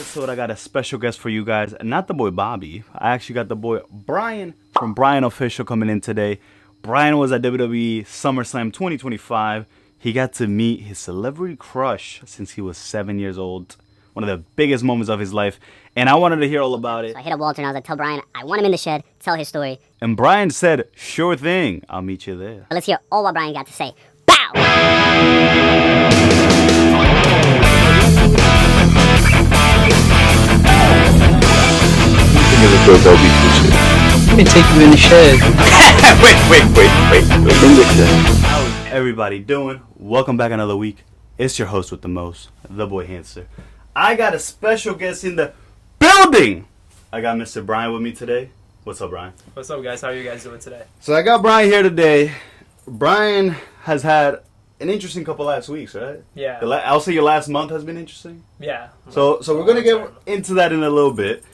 episode, I got a special guest for you guys. Not the boy Bobby. I actually got the boy Bryan from Bryan Official coming in today. Bryan was at WWE SummerSlam 2025. He got to meet his celebrity crush since he was 7 years old. One of the biggest moments of his life. And I wanted to hear all about it. So I hit up Walter and I was like, tell Bryan, I want him in the shed, tell his story. And Bryan said, sure thing. I'll meet you there. But let's hear all what Bryan got to say. Bow! I'm gonna take you in the shed. wait. In the shed. How's everybody doing? Welcome back another week. It's your host with the most, the boy Hancer. I got a special guest in the building. I got Mr. Bryan with me today. What's up, Bryan? What's up, guys? How are you guys doing today? So I got Bryan here today. Bryan has had an interesting couple last weeks, right? Yeah. I'll say your last month has been interesting. Yeah. So we're gonna get into that in a little bit.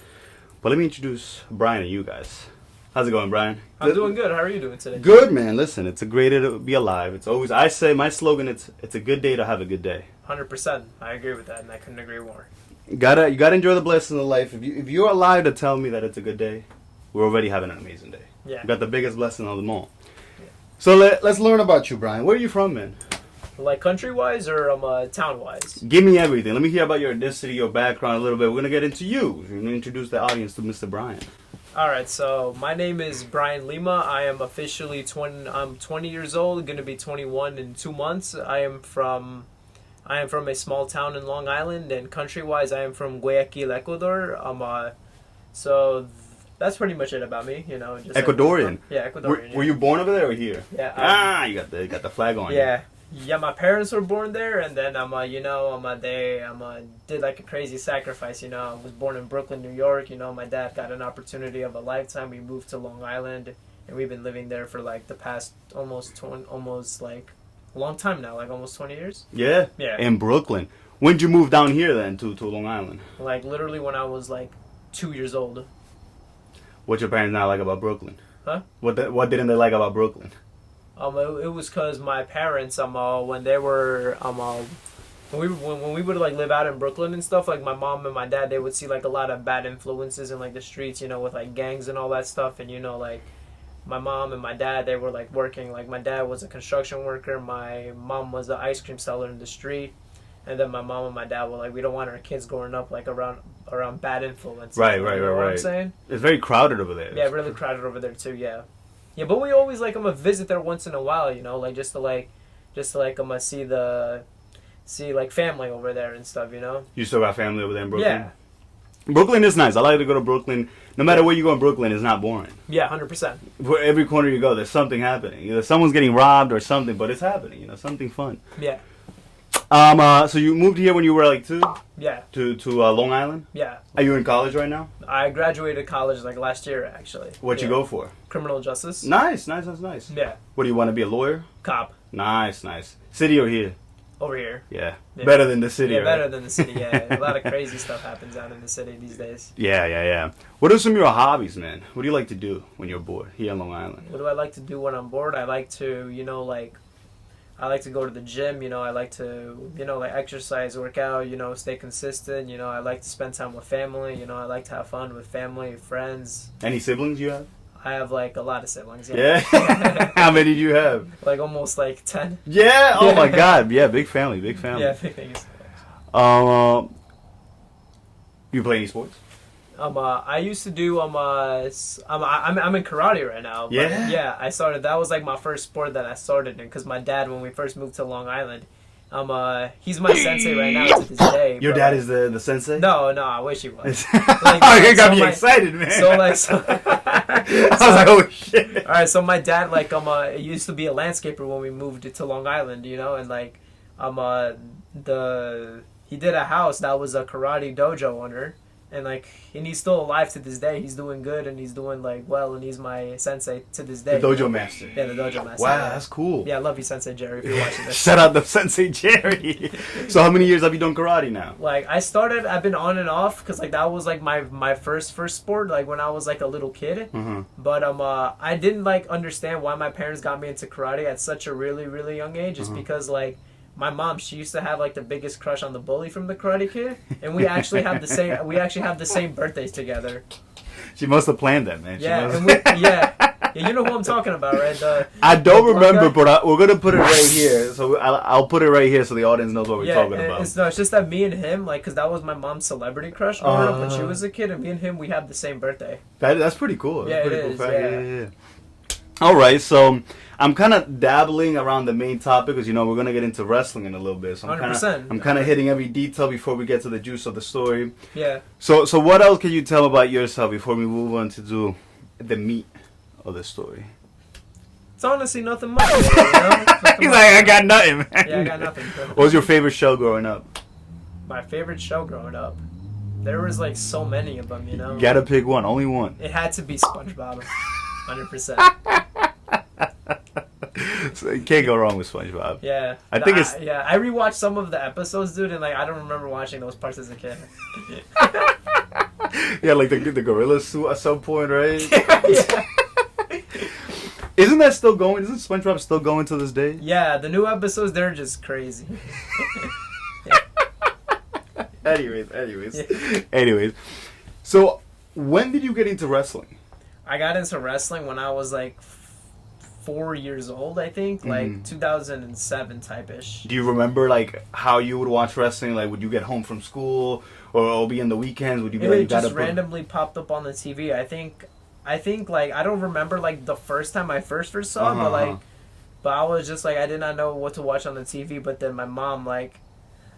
But let me introduce Bryan to you guys. How's it going, Bryan? I'm doing good. How are you doing today? Good, man. Listen, it's a great day to be alive. It's always, I say, my slogan, it's a good day to have a good day. 100%. I agree with that, and I couldn't agree more. You gotta enjoy the blessings of life. If you're alive to tell me that it's a good day, we're already having an amazing day. Yeah. You got the biggest blessing of them all. Yeah. So let's learn about you, Bryan. Where are you from, man? Like country-wise or town-wise? Give me everything. Let me hear about your ethnicity, your background a little bit. We're gonna get into you. We're gonna introduce the audience to Mr. Bryan. All right. So my name is Bryan Lima. I am officially 20 years old. Going to be 21 in 2 months. I am from a small town in Long Island, and country-wise, I am from Guayaquil, Ecuador. So that's pretty much it about me. You know, just Ecuadorian. Yeah, Ecuadorian. Were you born over there or here? Yeah. You got the flag on. Yeah. Yeah, my parents were born there, and then they did like a crazy sacrifice. You know, I was born in Brooklyn, New York. You know, my dad got an opportunity of a lifetime. We moved to Long Island, and we've been living there for like the past almost like a long time now, like almost 20 years. Yeah. Yeah. In Brooklyn. When'd you move down here then to Long Island? Like literally when I was like 2 years old. What your parents not like about Brooklyn? Huh? What didn't they like about Brooklyn? It was because my parents, when they were, when we would like live out in Brooklyn and stuff, like my mom and my dad, they would see like a lot of bad influences in like the streets, you know, with like gangs and all that stuff. And you know, like my mom and my dad, they were like working. Like my dad was a construction worker, my mom was an ice cream seller in the street, and then my mom and my dad were like, we don't want our kids growing up like around bad influences. Right. You know what I'm saying? It's very crowded over there. Yeah, really crowded over there too. Yeah. Yeah, but we always like visit there once in a while, you know, like just to see like family over there and stuff, you know. You still got family over there in Brooklyn? Yeah. Brooklyn is nice. I like to go to Brooklyn. No matter where you go in Brooklyn, it's not boring. Yeah, 100%. Where every corner you go, there's something happening. Either someone's getting robbed or something, but it's happening. You know, something fun. Yeah. So you moved here when you were like 2? Yeah. To Long Island? Yeah. Are you in college right now? I graduated college like last year actually. What'd you go for? Criminal justice. Nice. Yeah. What do you want to be, a lawyer? Cop. Nice. City or here? Over here. Yeah. Yeah. Better than the city, Yeah, right? better than the city, yeah. A lot of crazy stuff happens out in the city these days. Yeah. What are some of your hobbies, man? What do you like to do when you're bored here on Long Island? What do I like to do when I'm bored? I like to, I like to go to the gym, you know, I like to, like exercise, work out, stay consistent, I like to spend time with family, I like to have fun with family, friends. Any siblings you have? I have like a lot of siblings, Yeah? How many do you have? Like almost like 10. Yeah? Oh my god. Yeah, big family. Yeah, big things. You play any sports? I used to do I'm in karate right now. But Yeah? Yeah, I started. That was like my first sport that I started in because my dad, when we first moved to Long Island, he's my sensei right now to this day. Your dad is the sensei? No, I wish he was. You got me excited, man. I was like, oh shit. All right, so my dad used to be a landscaper when we moved to Long Island, and like he did a house that was a karate dojo owner. And he's still alive to this day. He's doing good and he's doing like well, and he's my sensei to this day. The dojo master. Yeah, the dojo master. Wow, yeah. that's cool. Yeah, I love you, Sensei Jerry, if you're watching this. Shout out to Sensei Jerry. So how many years have you done karate now? Like I've been on and off because like that was like my first sport, like when I was like a little kid. Mm-hmm. But I didn't like understand why my parents got me into karate at such a really, really young age. Just because like my mom, she used to have like the biggest crush on the bully from the Karate Kid, and we actually have the same. We actually have the same birthdays together. She must have planned that, man. Yeah, you know who I'm talking about, right? I don't remember, guy? but we're gonna put it right here. So I'll put it right here so the audience knows what we're talking about. It's just that me and him, like, because that was my mom's celebrity crush growing up when she was a kid, and me and him, we have the same birthday. That's pretty cool. That's pretty cool fact. Yeah. All right, so I'm kind of dabbling around the main topic because we're gonna get into wrestling in a little bit. So I'm kind of hitting every detail before we get to the juice of the story. Yeah. So what else can you tell about yourself before we move on to do the meat of the story? It's honestly nothing much. He's like, I got nothing, man. Yeah, I got nothing. What was your favorite show growing up? My favorite show growing up? There was like so many of them, You gotta pick one, only one. It had to be SpongeBob. 100%. So you can't go wrong with SpongeBob. Yeah. I think I rewatched some of the episodes, dude, and like I don't remember watching those parts as a kid. Yeah, like the gorilla suit at some point, right? Yeah. Isn't that still going? Isn't SpongeBob still going to this day? Yeah, the new episodes, they're just crazy. Anyways. So, when did you get into wrestling? I got into wrestling when I was like 4 years old, I think, like 2007 type-ish. Do you remember like how you would watch wrestling? Like, would you get home from school, or be in the weekends? Would you be It just randomly popped up on the TV. I think like I don't remember like the first time I first saw it, but I was just like I did not know what to watch on the TV. But then my mom, like,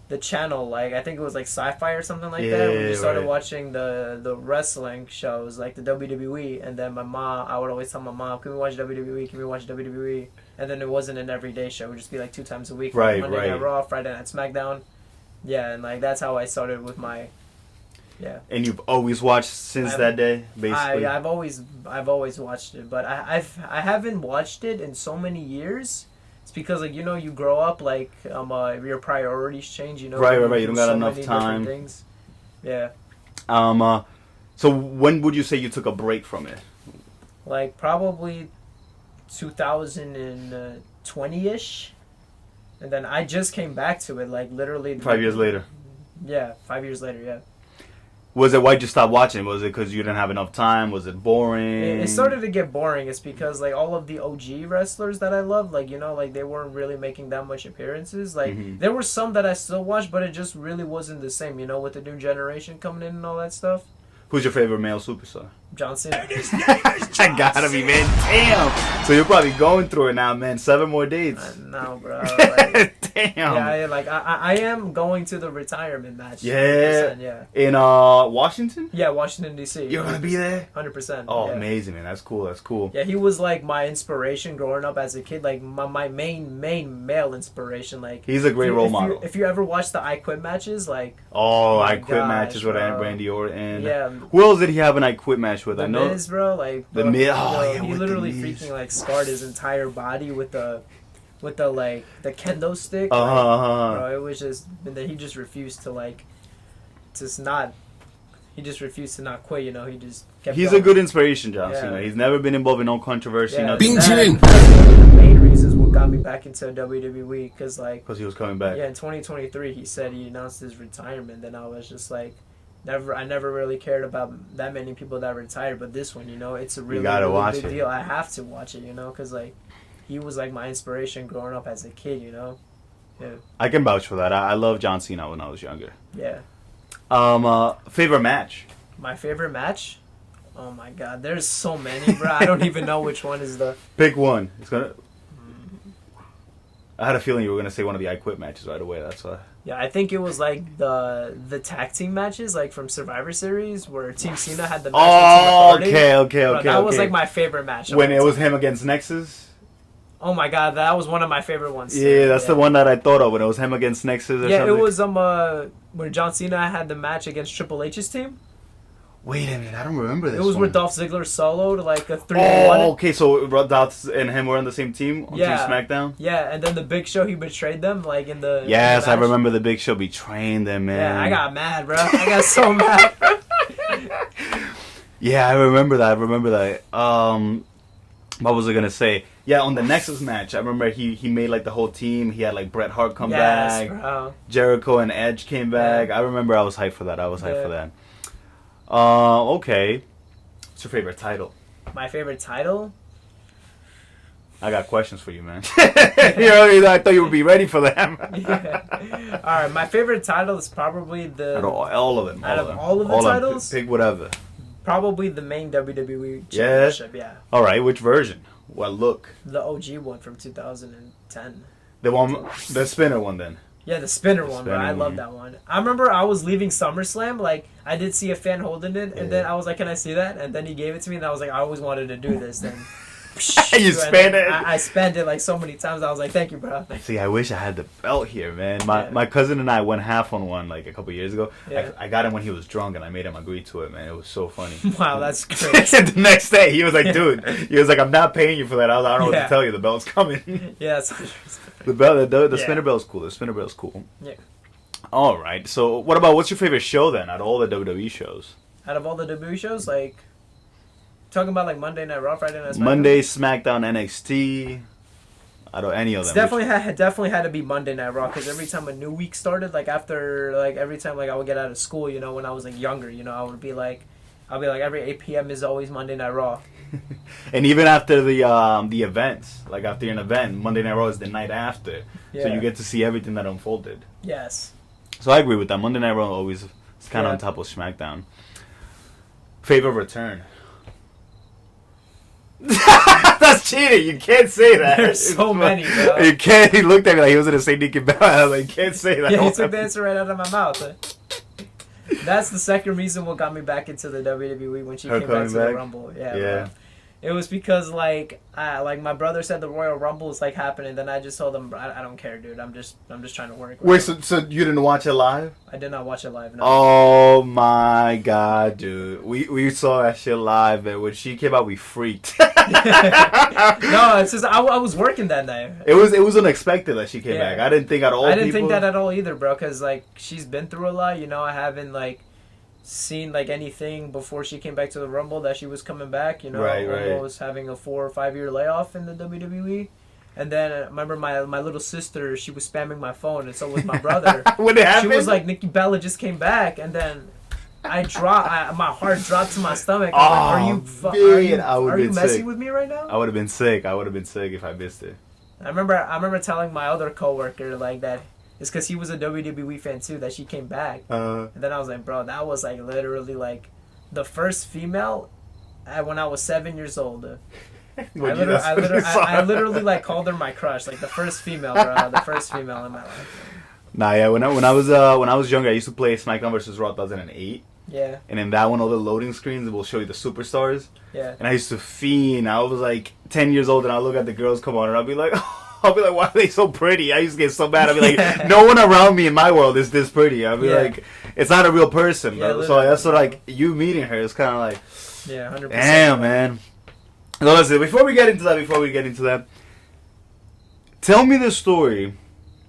the channel, like I think it was like Sci-Fi or something like that. We just started watching the wrestling shows, like the WWE, and then I would always tell my mom, "Can we watch WWE? Can we watch WWE?" And then it wasn't an everyday show; it would just be like 2 times a week, like Monday Night Raw, Friday Night SmackDown. Yeah, and like that's how I started with my. Yeah. And you've always watched since that day, basically. I've always watched it, but I haven't watched it in so many years. It's because like you grow up, like your priorities change. Right. You don't got enough time. Things. Yeah. So when would you say you took a break from it? Like probably 2020-ish, and then I just came back to it like literally 5 years later. Yeah, 5 years later. Yeah. Was it why'd you stop watching? Was it because you didn't have enough time? Was it boring? It started to get boring. It's because like all of the OG wrestlers that I love, like like they weren't really making that much appearances. Like there were some that I still watched, but it just really wasn't the same. With the new generation coming in and all that stuff. Who's your favorite male superstar? John Cena. I gotta be, man. Damn. So you're probably going through it now, man. 7 more dates. No, bro. Like, damn. Yeah, like I am going to the retirement match. Yeah. Yeah. In Washington? Yeah, Washington D.C. You're gonna be there? 100%. Oh, yeah. Amazing, man. That's cool. Yeah, he was like my inspiration growing up as a kid. Like my main male inspiration. Like he's a great role model. If you ever watch the I Quit matches, like I Quit matches with Randy Orton. Yeah. Who else did he have an I Quit match with? The I know. Miz, bro. Like the Miz. He literally freaking like scarred his entire body with the like the kendo stick. Bro, it was just, and then he just refused to like, he just refused to not quit. He just kept. He's going. a good inspiration, John Cena. He's never been involved in no controversy. Yeah, nothing. That's one of the main reasons what got me back into WWE, because he was coming back. Yeah, in 2023 he said he announced his retirement, and I was just like. I never really cared about that many people that retired, but this one, it's a really big deal. I have to watch it, because like he was like my inspiration growing up as a kid, Yeah. I can vouch for that. I love John Cena when I was younger. Yeah. Favorite match? My favorite match? Oh my God, there's so many, bro. I don't even know which one is the. Pick one. I had a feeling you were gonna say one of the I Quit matches right away. That's why. Yeah, I think it was like the tag team matches, like from Survivor Series, where Team Cena had the match. Oh, okay. That was like my favorite match. When it was him against Nexus. Oh my God, that was one of my favorite ones. Yeah, that's the one that I thought of when it was him against Nexus or something. Yeah, it was when John Cena had the match against Triple H's team. Wait a minute, I don't remember this. It was where Dolph Ziggler soloed like a 3-1. Oh, okay, so Dolph and him were on the same team on Team SmackDown? Yeah, and then the Big Show, he betrayed them like in the. Yes, I remember the Big Show betraying them, man. Yeah, I got mad, bro. I got so mad. Yeah, I remember that. What was I gonna say? Yeah, on the Nexus match, I remember he made like the whole team. He had like Bret Hart come Yes, back, bro. Jericho and Edge came back. Yeah. I remember I was hyped for that. Okay. What's your favorite title? My favorite title? I got questions for you, man. I thought you would be ready for them. Yeah. All right, my favorite title is probably Out of all of them. Out of all of the titles? Pick whatever. probably the main WWE Yeah? championship. Yeah. All right, which version? What look? The OG one from 2010. The one, the spinner one then. Yeah, the spinner one, bro. spinner I one. love that one. I remember I was leaving SummerSlam, like, I did see a fan holding it, and then I was like, can I see that? And then he gave it to me, and I was like, I always wanted to do this. Then You spanned it? I spanned it, like, so many times. I was like, thank you, bro. See, I wish I had the belt here, man. My cousin and I went half on one, like, a couple years ago. Yeah. I got him when he was drunk, and I made him agree to it, man. It was so funny. Wow, that's great. The next day, he was like, dude, he was like, I'm not paying you for that. I was like, I don't know what Yeah. to tell you. The belt's coming. Yeah, it's The belt, the Yeah. spinner belt's cool. The spinner belt's cool. Yeah. All right. So, what's your favorite show then? Out of all the WWE shows, Out of all the WWE shows, like, talking about, like, Monday Night Raw, Friday Night SmackDown? Monday, SmackDown, NXT. Out of any of It's them, definitely had to be Monday Night Raw, because every time a new week started, like, after, like, every time, like, I would get out of school, you know, when I was, like, younger, you know, I'll be like, every 8 p.m. is always Monday Night Raw. and even after the events, like after an event, Monday Night Raw is the night after, so Yeah. you get to see everything that unfolded. Yes. So I agree with that. Monday Night Raw always is kind of Yeah. on top of SmackDown. Favorite return. That's cheating. You can't say that. There's so many, bro. You can't. He looked at me like he was gonna say Nikki Bella. I was like, you can't say that. Yeah, he took the answer right out of my mouth. That's the second reason what got me back into the WWE when she Her came back coming to the back? Rumble. Yeah. Yeah. Bro. It was because like my brother said the Royal Rumble is like happening, then I just told him I don't care, dude. I'm just trying to work. Wait, so you didn't watch it live? I did not watch it live. No. Oh my god, dude. We saw that shit live, and when she came out, we freaked. No, it's just I was working that night. It was unexpected that she came Yeah. back. I didn't think at all. I didn't think that at all either, bro. Cause like she's been through a lot. You know, I haven't like seen like anything before she came back to the Rumble that she was coming back. You know, Right, right. almost having a 4 or 5 year layoff in the WWE. And then I remember my little sister, she was spamming my phone, and so was my brother. When it happened, She was like, Nikki Bella just came back, and then my heart dropped to my stomach. I'm like, man, I would've are you been messing sick. with me right now? I would have been sick. I would have been sick if I missed it. I remember telling my other coworker like that it's because he was a WWE fan too that she came back, and then I was like, bro, that was like literally like the first female when I was 7 years old. I literally like called her my crush, like the first female, bro, the first female in my life. Nah, yeah. When I was younger, I used to play SmackDown vs. Raw 2008. Yeah, And in that one, all the loading screens will show you the superstars. yeah. And I used to fiend. I was like 10 years old, and I'll look at the girls come on, and I'll be like, why are they so pretty? I used to get so mad. I'll be like, no one around me in my world is this pretty. I'll be like, it's not a real person. Yeah, So that's what, like, you meeting her is kind of like, Yeah, 100%. damn, man. So listen, before we get into that, tell me the story.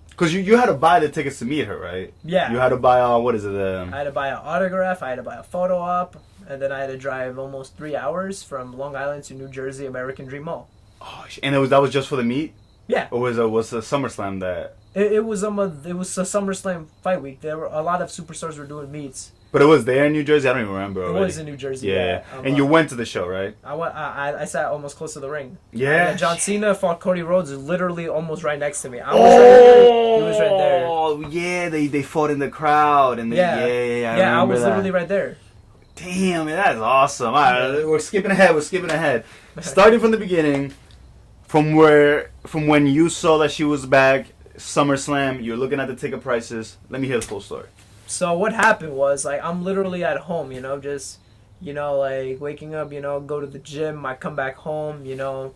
Because you had to buy the tickets to meet her, right? Yeah. You had to buy, what is it? I had to buy an autograph, I had to buy a photo op, and then I had to drive almost 3 hours from Long Island to New Jersey American Dream Mall. Oh, and that was just for the meet? Yeah. Or was the SummerSlam that? It was a SummerSlam fight week. There were a lot of superstars were doing meets. But it was there in New Jersey? I don't even remember It already. was in New Jersey. Yeah. Yeah. And you went to the show, right? I sat almost close to the ring. Yeah. John Cena fought Cody Rhodes literally almost right next to me. I was right there. He was right there. Oh, yeah, they fought in the crowd. And Yeah. I I remember was that. literally right there. Damn, man, that's awesome. All right, we're skipping ahead. Starting from the beginning, from when you saw that she was back, SummerSlam, you're looking at the ticket prices. Let me hear the full story. So what happened was, like, I'm literally at home, you know, just, you know, like, waking up, you know, go to the gym, I come back home, you know,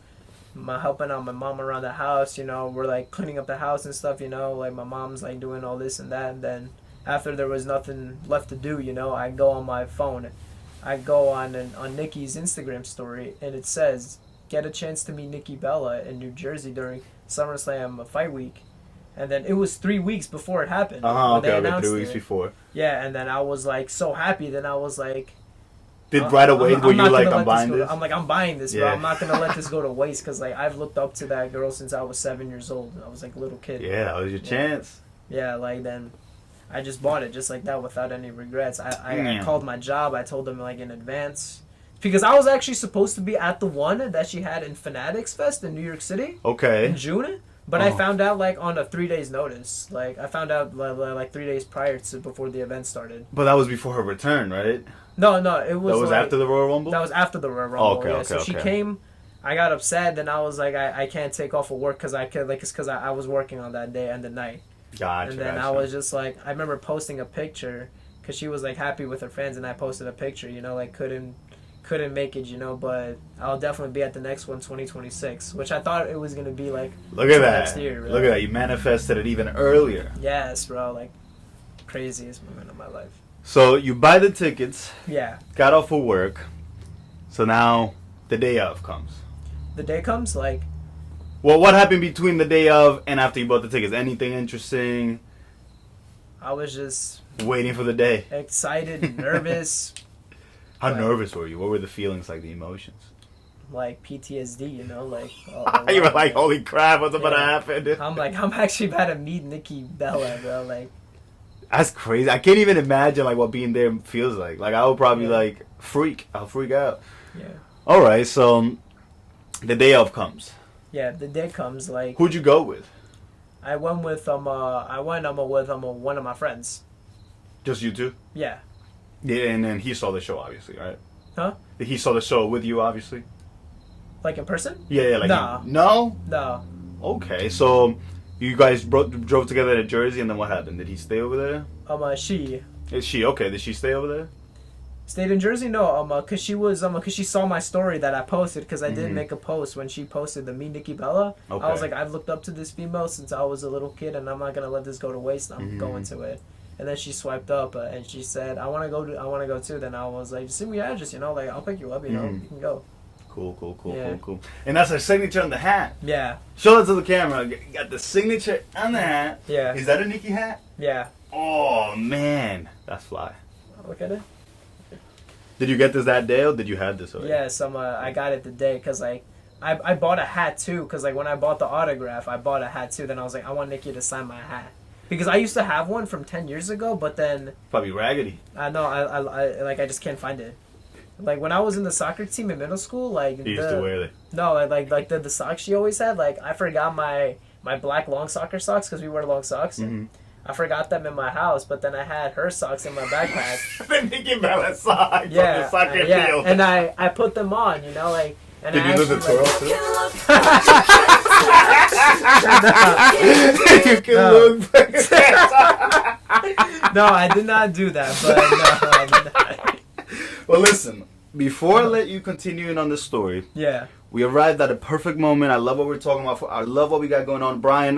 helping out my mom around the house, you know, we're, like, cleaning up the house and stuff, you know, like, my mom's, like, doing all this and that, and then after there was nothing left to do, you know, I go on my phone, I go on Nikki's Instagram story, and it says, get a chance to meet Nikki Bella in New Jersey during SummerSlam fight week. And then it was 3 weeks before it happened. when they Okay, announced 3 weeks it. before. Yeah, and then I was like so happy. Then I was like, Did right away were you like, I'm buying this? I'm like, I'm buying this, bro. Yeah. I'm not gonna let this go to waste because like I've looked up to that girl since I was 7 years old. I was like a little kid. Yeah, that was your chance. Yeah, like then I just bought it just like that without any regrets. I called my job. I told them like in advance because I was actually supposed to be at the one that she had in Fanatics Fest in New York City Okay. in June. But I found out like on a 3 days notice. Like I found out like 3 days prior to before the event started. But that was before her return, right? No, it was. That was like, after the Royal Rumble? That was after the Royal Rumble. Okay, yeah. okay, So she came. I got upset. Then I was like, I can't take off of work because I could like it's because I was working on that day and the night. Gotcha. And then I was just like, I remember posting a picture because she was like happy with her fans, and I posted a picture. You know, like couldn't make it. You know, but I'll definitely be at the next one, 2026, which I thought it was gonna be like. Look at that. Next year, bro. Look at that. You manifested it even earlier. Yes, bro. Like craziest moment of my life. So you buy the tickets. Yeah. Got off of work. So now the day of comes. The day comes like. Well, what happened between the day of and after you bought the tickets? Anything interesting? I was just Waiting for the day. excited, nervous, How Right. nervous were you? What were the feelings, like the emotions? like PTSD, you know, like. You were like, holy crap, what's about to Yeah. happen? I'm like, I'm actually about to meet Nikki Bella, bro. Like, That's crazy. I can't even imagine like what being there feels like. Like I would probably like freak. I'll freak out. yeah, All right, so the day of comes. yeah. The day comes, like, Who'd you go with? I went with with one of my friends. Just you two? Yeah. Yeah, and then he saw the show, obviously, right? Huh? He saw the show with you, obviously. Like in person? Yeah, like Nah. no. No. Okay, so you guys drove together to Jersey, and then what happened? Did he stay over there? She Is she okay? Did she stay over there? stayed in Jersey. No, cause she was cause she saw my story that I posted, cause I did Mhm. make a post when she posted the Meet Nikki Bella. Okay. I was like, I've looked up to this female since I was a little kid, and I'm not gonna let this go to waste. I'm Mhm. going to it. And then she swiped up, and she said, I want to go too. Then I was like, just send me your address, you know, like I'll pick you up, you know, Mhm. you can go. Cool. Yeah. And that's her signature on the hat. Yeah, Show that to the camera. You got the signature on the hat. yeah, Is that a Nikki hat? yeah. Oh man, that's fly. Look at it. Did you get this that day, or did you have this already? Yes, I got it the day, cause like I bought a hat too, cause like when I bought the autograph, I bought a hat too. Then I was like, I want Nikki to sign my hat. Because I used to have one from 10 years ago, but then Probably raggedy. I know I just can't find it. Like when I was in the soccer team in middle school, like You used to wear it. no, like the socks she always had. Like I forgot my black long soccer socks because we wear long socks. Mhm. I forgot them in my house, but then I had her socks in my backpack. The Nikki Bella socks on the yeah, soccer yeah, field. and I put them on, you know, like. And Did I you lose the actually, twirl like- too? You can No. look. No, I did not do that, but no, I did not. Well, listen. Before I let you continue in on this story, Yeah. we arrived at a perfect moment. I love what we're talking about. I love what we got going on. Brian,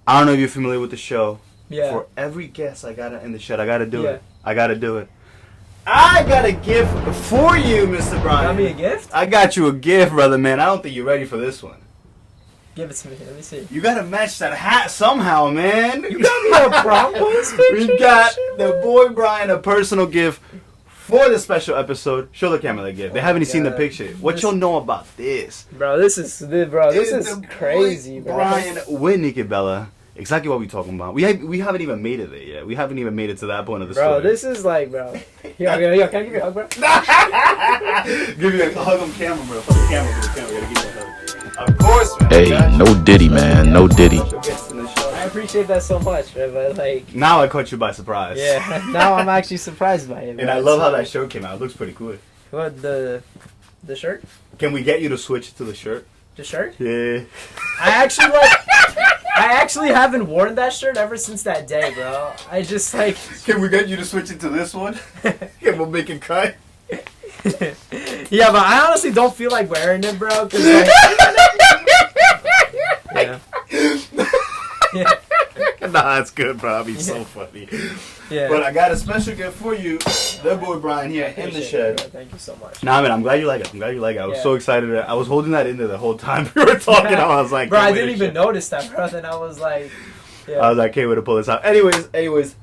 I don't know if you're familiar with the show. Yeah. For every guest I gotta in the shed, I gotta do Yeah. it. I gotta do it. I got a gift for you, Mr. Brian. Got me a gift? I got you a gift, brother, man. I don't think you're ready for this one. Give it to me. Let me see. You gotta match that hat somehow, man. You got me a PromPose picture? We got the boy Brian a personal gift for the special episode. Show the camera the gift. They haven't even seen the God. picture. What This- you'll know about this? Bro, this is the crazy, boy bro. Brian with Nikki Bella. Exactly what we talking about. We haven't even made it there yet. We haven't even made it to that point of the Bro, story. this is like, bro. Yo, can I give you a hug, bro? Give you a hug on camera, bro. For the camera. Gotta give you a hug. Of course, man. Hey, Gotcha. no Diddy, man. No Diddy. Special guest in the show. I appreciate that so much, bro, but like, Now I caught you by surprise. yeah. Now I'm actually surprised by it. And bro. I love It's how like- that shirt came out. It looks pretty cool. What, the shirt? Can we get you to switch to the shirt? The shirt? Yeah. I actually haven't worn that shirt ever since that day, bro. I just like, Can we get you to switch it to this one? Yeah, we'll make it cut. yeah, but I honestly don't feel like wearing it, bro. Cause like, yeah. Yeah. Nah, it's good, bro. I'll be so funny. Yeah. But I got a special gift for you. The boy Brian here in the Appreciate shed. it, bro. Thank you so much. Nah, man, I'm glad you like it. I was Yeah. so excited. I was holding that in there the whole time we were talking. I was like, Bro, I can't wait didn't to even notice that, bro. Then I was like, yeah. I was like, can't wait to pull this out. Anyways.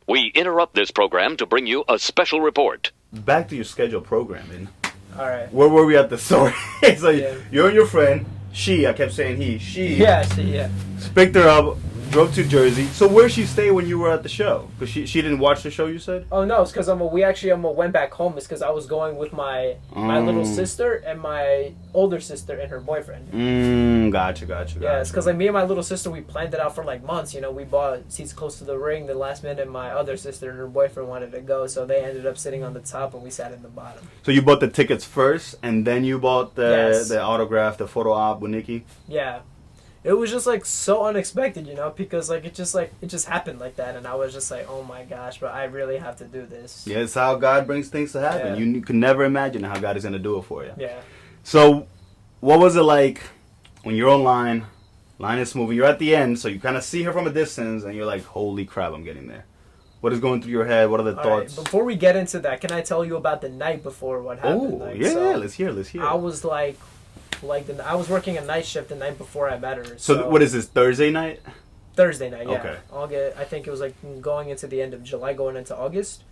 We interrupt this program to bring you a special report. back to your scheduled programming. All right. Where were we at the story? So Yeah. you and your friend, I kept saying she. Yeah. Picked her up, drove to Jersey. So where she stay when you were at the show? Because she didn't watch the show, you said? Oh no, it's because we actually went back home. It's because I was going with my little sister and my older sister and her boyfriend. Gotcha. Yeah, it's because like me and my little sister, we planned it out for like months. You know, we bought seats close to the ring. The last minute, my other sister and her boyfriend wanted to go, so they ended up sitting on the top and we sat in the bottom. So you bought the tickets first, and then you bought Yes. the autograph, the photo op with Nikki. Yeah. It was just like so unexpected, you know, because like it just happened like that, and I was just like, oh my gosh, but I really have to do this. Yeah, it's how God brings things to happen. Yeah. You can never imagine how God is gonna do it for you. Yeah. So, what was it like when you're online? Line is moving. You're at the end, so you kind of see her from a distance, and you're like, "Holy crap, I'm getting there." What is going through your head? What are the All thoughts? right, before we get into that, can I tell you about the night before what happened? Oh, Like, yeah, so let's hear. I was I was working a night shift the night before I met her. So what is this, Thursday night? Thursday night, yeah. Okay. I think it was like going into the end of July, going into August.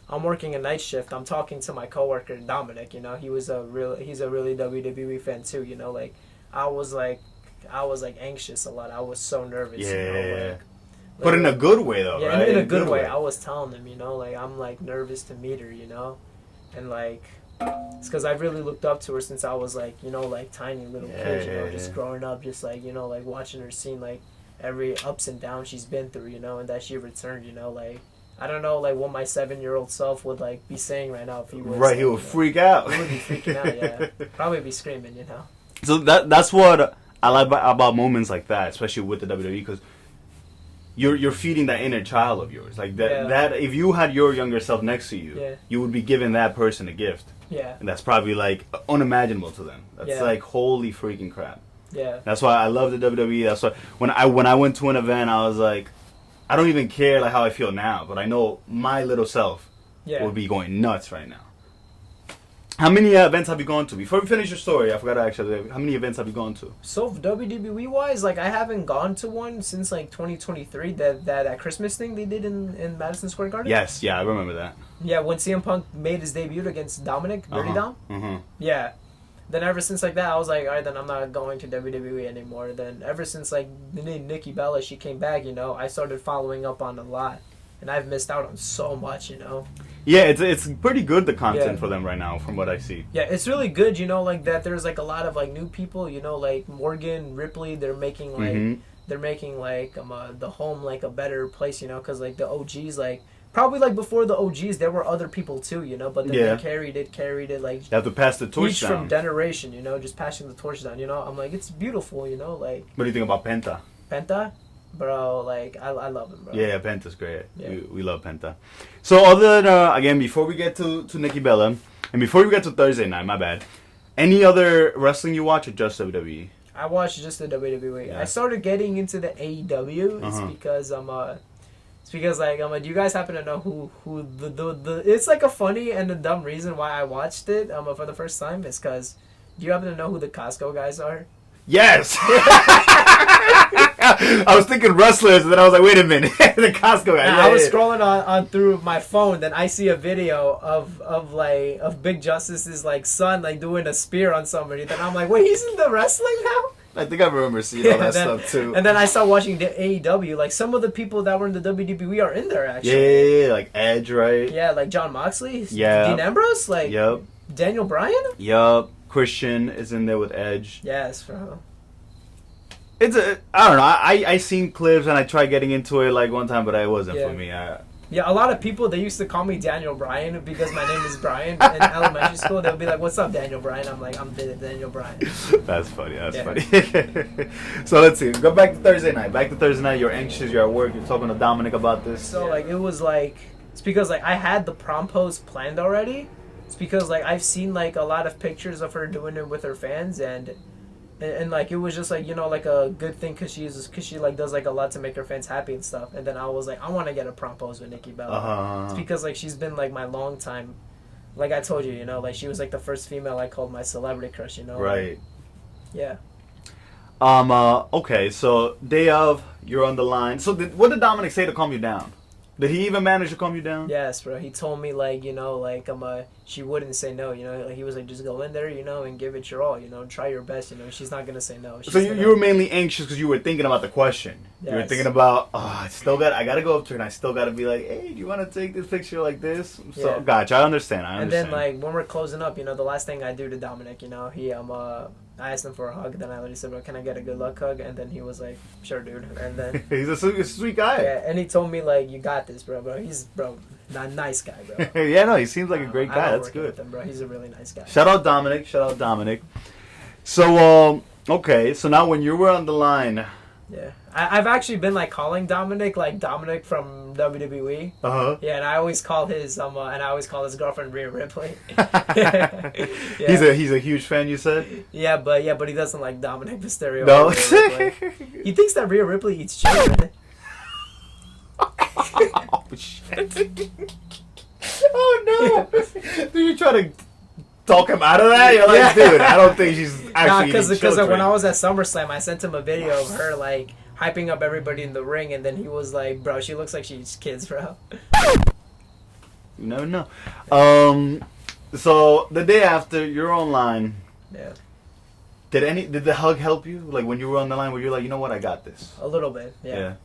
I'm working a night shift. I'm talking to my coworker Dominic. You know, he's a really WWE fan too. You know, like I was like anxious a lot. I was so nervous. Yeah. You know, like, But in a good way, though, yeah, right? in a good way. I was telling him, you know, like I'm like nervous to meet her, you know, and like it's because I've really looked up to her since I was like, you know, like tiny little kid, you know, just growing up, just like, you know, like watching her scene, like every ups and downs she's been through, you know, and that she returned, you know, like I don't know, like what my 7-year-old self would like be saying right now if he was. Right, he would freak out. He would be freaking out, yeah. Probably be screaming, you know. So that's what I like about moments like that, especially with the WWE, because you're feeding that inner child of yours. Like that if you had your younger self next to you, you would be giving that person a gift. Yeah. And that's probably like unimaginable to them. That's like holy freaking crap. Yeah. That's why I love the WWE. That's why when I went to an event, I was like, I don't even care like how I feel now, but I know my little self would be going nuts right now. How many events have you gone to? Before we finish your story, I forgot to actually. How many events have you gone to? So WWE wise, like I haven't gone to one since like 2023. That Christmas thing they did in Madison Square Garden. Yes, yeah, I remember that. Yeah, when CM Punk made his debut against Dominic, Dirty Dom. Mm-hmm. Yeah. Then ever since like that, I was like, all right, then I'm not going to WWE anymore. Then ever since like Nikki Bella, she came back, you know, I started following up on a lot, and I've missed out on so much, you know. Yeah, it's pretty good, the content for them right now, from what I see. Yeah, it's really good, you know, like that there's like a lot of like new people, you know, like Morgan, Ripley, they're making like the home like a better place, you know, because like the OGs, like probably like before the OGs there were other people too, you know, but then they carried it like you have to pass the torch each down. from generation, you know, just passing the torch down, you know. I'm like, it's beautiful, you know, like What do you think about Penta? Bro, like I love him, bro. Yeah, Penta's great. Yeah. We love Penta. So other than again, before we get to Nikki Bella, and before we get to Thursday night, my bad. Any other wrestling you watch or just WWE? I watched just the WWE. Yeah. I started getting into the AEW. It's because do you guys happen to know who the it's like a funny and a dumb reason why I watched it for the first time is because do you happen to know who the Costco guys are? Yes. I was thinking wrestlers, and then I was like, wait a minute, the Costco guy. I was scrolling on through my phone, then I see a video of Big Justice's like son like doing a spear on somebody. Then I'm like, wait, he's in the wrestling now? I think I remember seeing all that stuff too. And then I started watching the AEW. Like some of the people that were in the WWE are in there actually. Yeah, like Edge, right? Yeah, like John Moxley. Yeah. Dean Ambrose. Like. Yep. Daniel Bryan. Yup. Christian is in there with Edge. Yes, bro. I don't know. I seen clips and I tried getting into it like one time, but it wasn't for me. Yeah, a lot of people, they used to call me Daniel Bryan because my name is Brian in elementary school. They'll be like, what's up, Daniel Bryan? I'm like, I'm Daniel Bryan. That's funny. That's funny. So let's see. Go back to Thursday night. You're anxious. You're at work. You're talking to Dominic about this. So, like, it was like, it's because, like, I had the prom pose planned already. It's because, like, I've seen, like, a lot of pictures of her doing it with her fans, and like it was just like, you know, like a good thing because she like does like a lot to make her fans happy and stuff. And then I was like, I want to get a prom pose with Nikki Bella. It's because like she's been like my long time, like I told you, you know, like she was like the first female I called my celebrity crush, you know. Right. Yeah. Okay, so day of, you're on the line. So what did Dominic say to calm you down? Did he even manage to calm you down? Yes, bro. He told me like, you know, like she wouldn't say no, you know. Like, he was like, just go in there, you know, and give it your all, you know, try your best, you know. She's not gonna say no. So you were mainly anxious because you were thinking about the question. Yes. You were thinking about, I gotta go up to her and I still gotta be like, hey, do you want to take this picture like this? So Yeah. gotcha, I understand. And then like when we're closing up, you know, the last thing I do to Dominic, you know, I asked him for a hug, then I literally said, bro, can I get a good luck hug? And then he was like, sure, dude. And then he's a sweet guy. yeah, and he told me like, you got this, bro. He's a nice guy, bro. Yeah, no, he seems like a great guy. That's good. With him, bro. He's a really nice guy. Shout out Dominic. So okay, so now when you were on the line, Yeah, I've actually been like calling Dominic from WWE. Yeah, and I always call his girlfriend Rhea Ripley. Yeah. He's a huge fan. You said. Yeah, but he doesn't like Dominic Mysterio. No. He thinks that Rhea Ripley eats children. Oh shit! Oh no! Do you try to talk him out of that? You're like, dude, I don't think she's actually because when I was at SummerSlam, I sent him a video of her like hyping up everybody in the ring, and then he was like, "Bro, she looks like she eats kids, bro." You never know. So the day after you're online, Yeah, did the hug help you? Like when you were on the line, where you're like, you know what, I got this. a little bit. Yeah.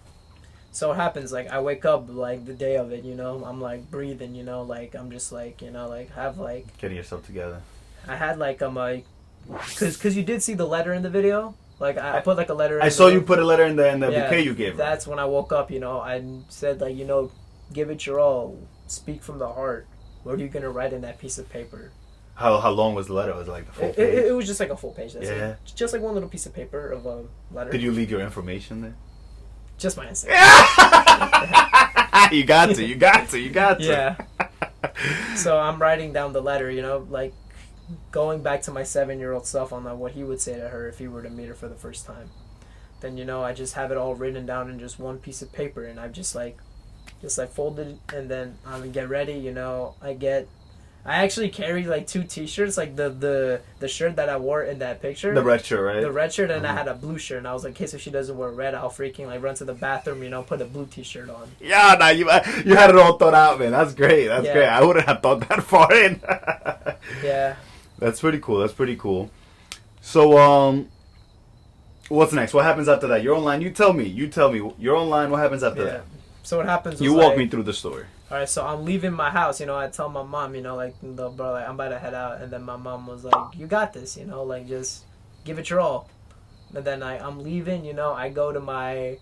So it happens, like, I wake up, like, the day of it, you know, I'm, like, breathing, you know, like, I'm just, like, you know, like, have, like... Getting yourself together. I had, like, because you did see the letter in the video. Like, I put, like, a letter in I saw you put a letter in the yeah, bouquet you gave her. That's when I woke up, you know, I said, like, you know, give it your all, speak from the heart. What are you going to write in that piece of paper? How long was the letter? Was it like the full page? It was just, like, a full page. That's Yeah. it. Just, like, one little piece of paper of a letter. Did you leave your information there? Just my Instagram. You got to. Yeah. So I'm writing down the letter, you know, like going back to my 7-year-old self on what he would say to her if he were to meet her for the first time. Then, you know, I just have it all written down in just one piece of paper, and I've just folded it, and then I'm get ready, you know, I actually carried like 2 T-shirts, like the shirt that I wore in that picture. The red shirt, right? The red shirt, and I had a blue shirt, and I was like, in case if she doesn't wear red, I'll freaking like run to the bathroom, you know, put a blue T-shirt on. Yeah, nah, you had it all thought out, man. That's great. That's Yeah. great. I wouldn't have thought that far in. Yeah. That's pretty cool. So, what's next? What happens after that? You're online. You tell me. You're online. What happens after that? So what happens? You walk me through the story. All right, so I'm leaving my house, you know, I tell my mom, you know, like, bro, like, I'm about to head out, and then my mom was like, you got this, you know, like, just give it your all. And then I'm leaving, you know, I go to my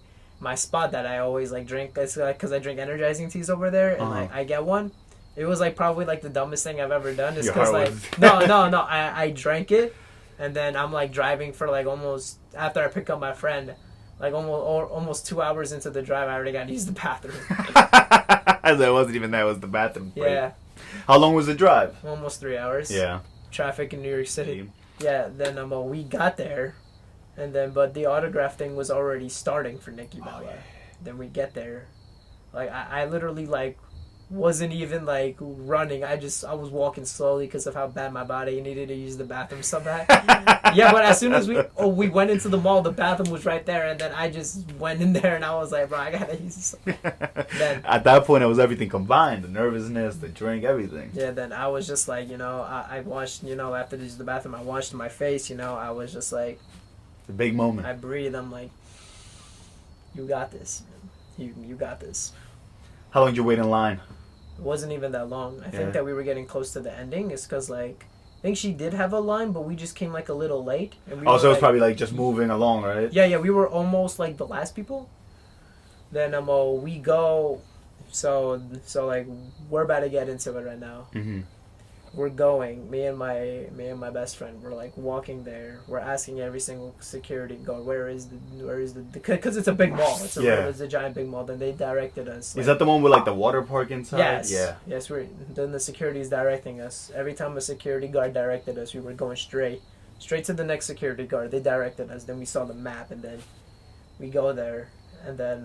spot that I always, like, drink, it's like, because I drink energizing teas over there, and, like, I get one. It was, like, probably, like, the dumbest thing I've ever done, is because, like, no, I drank it, and then I'm, like, driving for, like, almost, after I pick up my friend, like, almost 2 hours into the drive, I already got to use the bathroom. That wasn't even that. It was the bathroom break. Yeah. How long was the drive? Almost 3 hours. Yeah. Traffic in New York City. Yeah, then we got there, and then but the autograph thing was already starting for Nikki Bella. Yeah. Then we get there, like I literally like wasn't even like running. I was walking slowly because of how bad my body needed to use the bathroom so bad. Yeah, but as soon as we went into the mall, the bathroom was right there, and then I just went in there and I was like, bro, I gotta use this. Then at that point, it was everything combined: the nervousness, the drink, everything. Yeah, then I was just like, you know, I washed, you know, after the bathroom, I washed my face, you know, I was just like, the big moment. I breathed. I'm like, you got this, man. You got this. How long did you wait in line? It wasn't even that long. I think that we were getting close to the ending. It's because, like, I think she did have a line, but we just came, like, a little late. And so it was probably, like, just moving along, right? Yeah, we were almost, like, the last people. Then, we go, so, like, we're about to get into it right now. Mm-hmm. We're going, me and my best friend, we're like walking there. We're asking every single security guard, where is the because it's a big mall. It's a giant big mall. Then they directed us. Is that the one with like the water park inside? Yes. Yeah. Yes, then the security is directing us. Every time a security guard directed us, we were going straight to the next security guard. They directed us. Then we saw the map, and then we go there, and then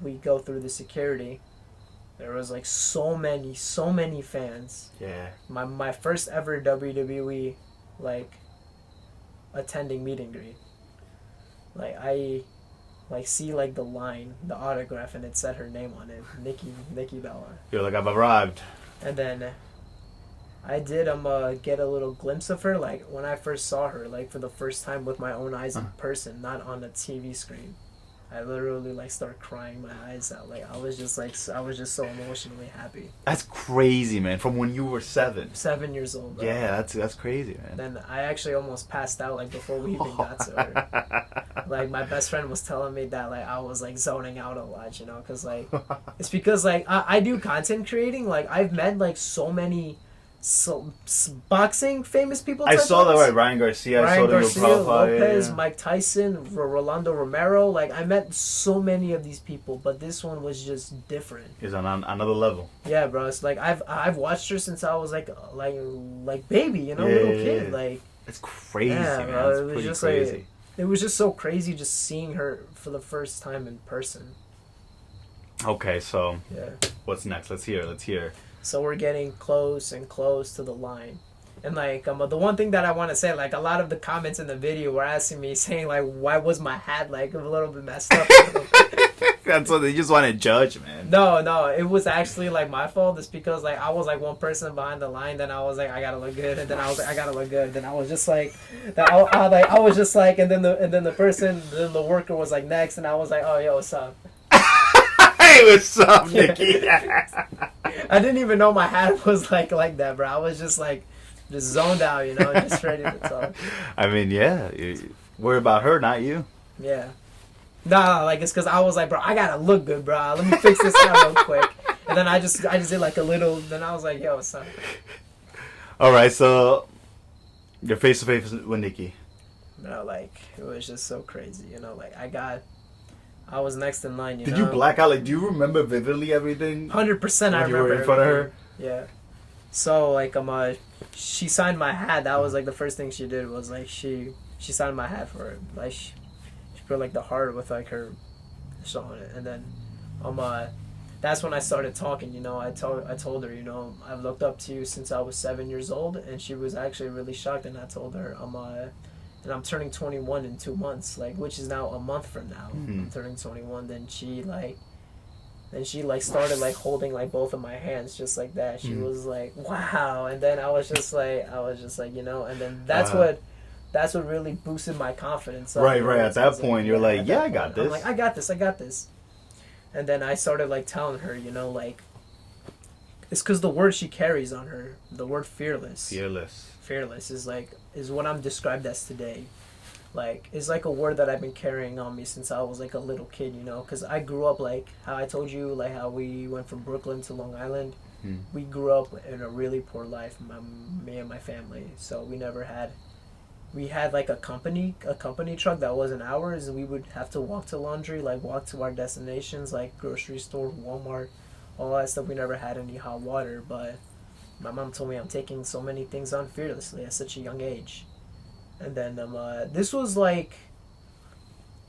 we go through the security. There was like so many fans. Yeah. My first ever WWE like attending meet and greet. Like like see like the line, the autograph, and it said her name on it, Nikki Bella. You're like, I've arrived. And then I did get a little glimpse of her, like when I first saw her, like for the first time with my own eyes in person, not on a TV screen. I literally like started crying my eyes out. Like I was just so emotionally happy. That's crazy, man. From when you were 7. 7 years old, bro. Yeah, that's crazy, man. Then I actually almost passed out like before we even got to her. Like my best friend was telling me that like I was like zoning out a lot, you know, because like it's because like I do content creating. Like I've met like so many boxing famous people. I saw that, right? Ryan Garcia. I saw Garcia, your profile. Lopez, Yeah. Mike Tyson, Rolando Romero. Like I met so many of these people, but this one was just different. Is on another level. Yeah, bro. It's like I've watched her since I was like baby, you know, little kid. Like it's crazy, yeah, man. bro, It's it was pretty just crazy. like it was just so crazy just seeing her for the first time in person. Okay, so Yeah. what's next? Let's hear. So we're getting close and close to the line. And like the one thing that I want to say, like a lot of the comments in the video were asking me, saying like, why was my hat like a little bit messed up? That's what they just want to judge, man. No, it was actually like my fault. It's because like I was like one person behind the line, then I was like I gotta look good, and then I was like I gotta look good, then I was just like that. I was just like, and then the worker was like next, and I was like, oh yo, what's up? Hey, what's up, Nikki? I didn't even know my hat was like that, bro. I was just like, just zoned out, you know, just ready to talk. I mean, yeah, worry about her, not you. Yeah. Nah, like it's because I was like, bro, I gotta look good, bro. Let me fix this out real quick. And then I just did like a little. Then I was like, yo, what's up? All right, so you're face to face with Nikki. You know, like it was just so crazy, you know. Like I was next in line. Did you black out? Like, do you remember vividly everything? 100%. I When you remember were in front of her? Yeah. So like she signed my hat. That was like the first thing she did was like she signed my hat for her. Like she put like the heart with like her shit on it, and then that's when I started talking. You know, I told her, you know, I've looked up to you since I was 7 years old, and she was actually really shocked. And I told her and I'm turning 21 in 2 months, like which is now a month from now. I'm turning 21. Then she started like holding like both of my hands just like that. She was like, wow. And then I was just like, you know, and then that's what really boosted my confidence. Right. At that point, you're like, yeah, I got this. I'm like, I got this. And then I started like telling her, you know, like it's because the word she carries on her, the word fearless is what I'm described as today. Like it's like a word that I've been carrying on me since I was like a little kid, you know, because I grew up like how I told you, like how we went from Brooklyn to Long Island. We grew up in a really poor life, me and my family. So we had like a company truck that wasn't ours, and we would have to walk to laundry, like walk to our destinations, like grocery store, Walmart, all that stuff. We never had any hot water, but my mom told me I'm taking so many things on fearlessly at such a young age. And then this was like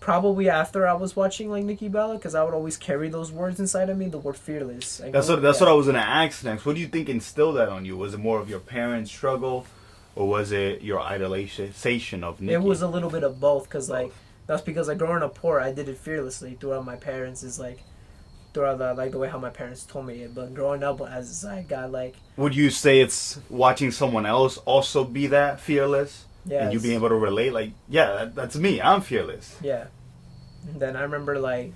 probably after I was watching like Nikki Bella, because I would always carry those words inside of me, the word fearless. That's what I was gonna ask next. What do you think instilled that on you? Was it more of your parents' struggle, or was it your idolization of Nikki? It was a little bit of both, because like that's because like growing up poor, I did it fearlessly throughout my parents' throughout the way how my parents told me it. But growing up as I got like, would you say it's watching someone else also be that fearless? yeah, And you being able to relate, like, yeah, that's me. I'm fearless. Yeah. And then I remember like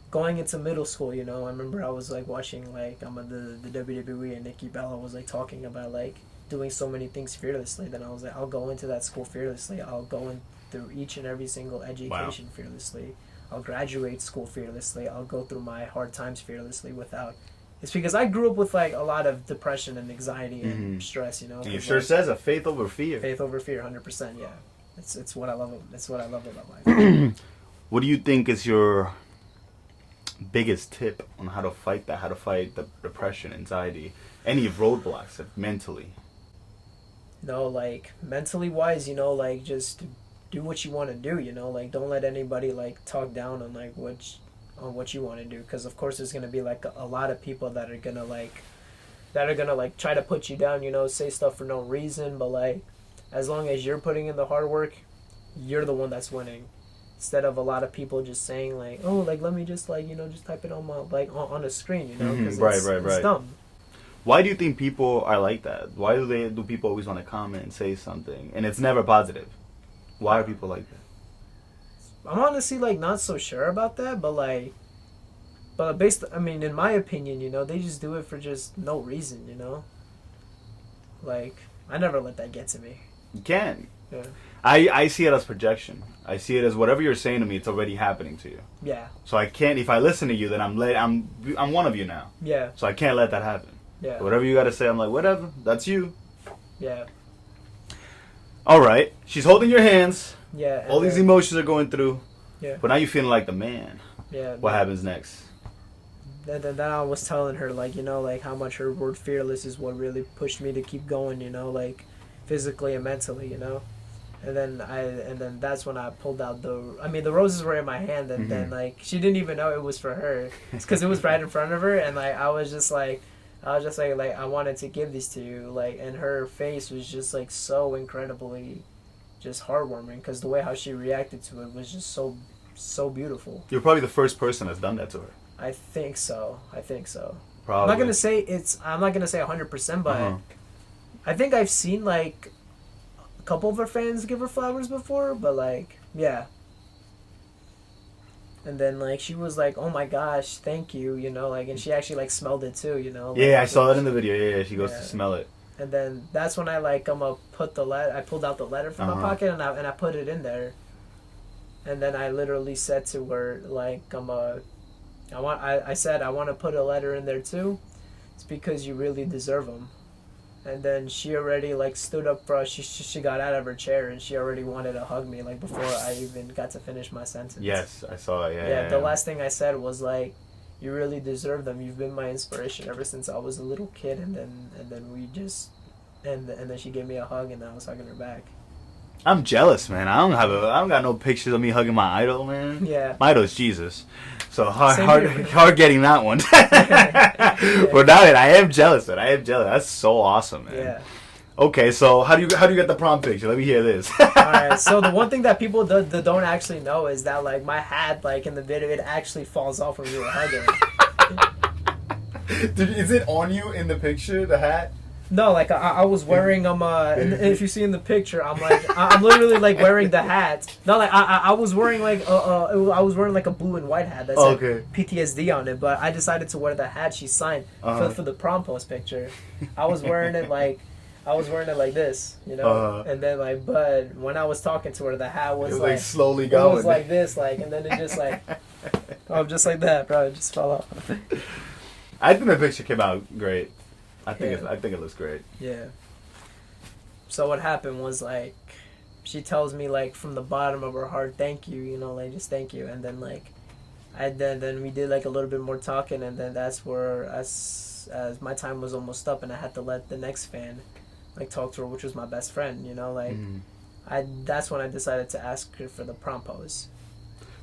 going into middle school, you know, I remember I was like watching like the WWE, and Nikki Bella was like talking about like doing so many things fearlessly. Then I was like, I'll go into that school fearlessly. I'll go in through each and every single education fearlessly. I'll graduate school fearlessly. I'll go through my hard times fearlessly without. It's because I grew up with like a lot of depression and anxiety and stress, you know. And it sure says a faith over fear. Faith over fear, 100%. Yeah, it's what I love. It's what I love about life. What do you think is your biggest tip on how to fight that? How to fight the depression, anxiety, any roadblocks mentally? No, like mentally wise, you know, like just do what you want to do. You know, like don't let anybody like talk down on like what you want to do, because of course there's gonna be like a lot of people that are gonna try to put you down, you know, say stuff for no reason. But like as long as you're putting in the hard work, you're the one that's winning. instead of a lot of people just saying like, oh, like let me just like just type it on my like on a screen, because it's dumb. Why do you think people are like that? Why do people always want to comment and say something and it's never positive? Why are people like that? I'm honestly like not so sure about that, but in my opinion, they just do it for just no reason, Like, I never let that get to me. You can. Yeah. I see it as projection. I see it as whatever you're saying to me, it's already happening to you. Yeah. So I can't. If I listen to you, then I'm one of you now. Yeah. So I can't let that happen. Yeah. So whatever you got to say, I'm like, whatever. That's you. Yeah. All right. She's holding your hands. Yeah. All these emotions are going through. Yeah. But now you're feeling like the man. Yeah. What happens next? Then I was telling her like like how much her word fearless is what really pushed me to keep going, like physically and mentally, And then that's when I pulled out the roses were in my hand, and then like she didn't even know it was for her. It's because it was right in front of her, and like I was just like I wanted to give these to you, like, and her face was just like so incredibly just heartwarming because the way how she reacted to it was just so beautiful. You're probably the first person that's done that to her. I think so. Probably. I'm not gonna say 100%, but I think I've seen like a couple of her fans give her flowers before, but like, yeah. And then like she was like, "Oh my gosh, thank you," like, and she actually like smelled it too, like, yeah, I saw that in the video. Yeah, she goes to smell it. And then that's when I like put the letter. I pulled out the letter from my pocket and I put it in there. And then I literally said to her like, I said I want to put a letter in there too. It's because you really deserve them. And then she already like stood up for us. She got out of her chair and she already wanted to hug me like before I even got to finish my sentence. Yes, I saw it. Yeah. The last thing I said was like, you really deserve them. You've been my inspiration ever since I was a little kid. And then we just and then she gave me a hug and I was hugging her back. I'm jealous, man. I don't got no pictures of me hugging my idol, man. Yeah. My idol is Jesus. So hard getting that one. But now I am jealous, man. I am jealous. That's so awesome, man. Yeah. Okay, so how do you get the prom picture? Let me hear this. Alright, so the one thing that people don't actually know is that like my hat, like in the video, it actually falls off when we were hugging. Dude, is it on you in the picture, the hat? No, like I was wearing and if you see in the picture, I'm literally like wearing the hat. No, like I was wearing like I was wearing like a blue and white hat that said PTSD on it, but I decided to wear the hat she signed for the PromPose picture. I was wearing it like this, and then like, but when I was talking to her, the hat was like slowly going. It was like this, like, and then it just like, just like that, bro. It just fell off. I think the picture came out great. I think it looks great. Yeah. So what happened was like, she tells me like from the bottom of her heart, thank you, like just thank you, and then like, then we did like a little bit more talking, and then that's where as my time was almost up, and I had to let the next fan like talk to her, which was my best friend, like, that's when I decided to ask her for the prom pose.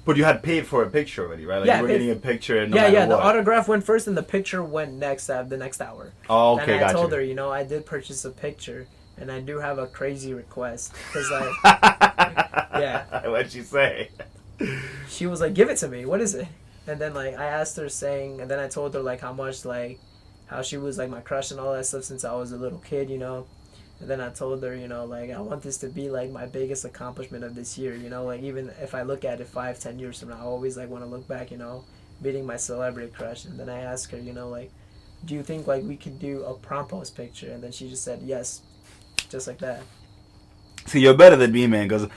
But you had paid for a picture already, right? Like you were getting a picture. The autograph went first, and the picture went next. The next hour. Oh, okay, and I told her, I did purchase a picture, and I do have a crazy request because like, yeah. What'd she say? She was like, "Give it to me. What is it?" And then like I asked her, and then I told her like how much like, how she was like my crush and all that stuff since I was a little kid, And then I told her, like, I want this to be, like, my biggest accomplishment of this year, like, even if I look at it 5-10 years from now, I always, like, want to look back, meeting my celebrity crush. And then I asked her, like, do you think, like, we could do a PromPose picture? And then she just said, yes, just like that. See, you're better than me, man, because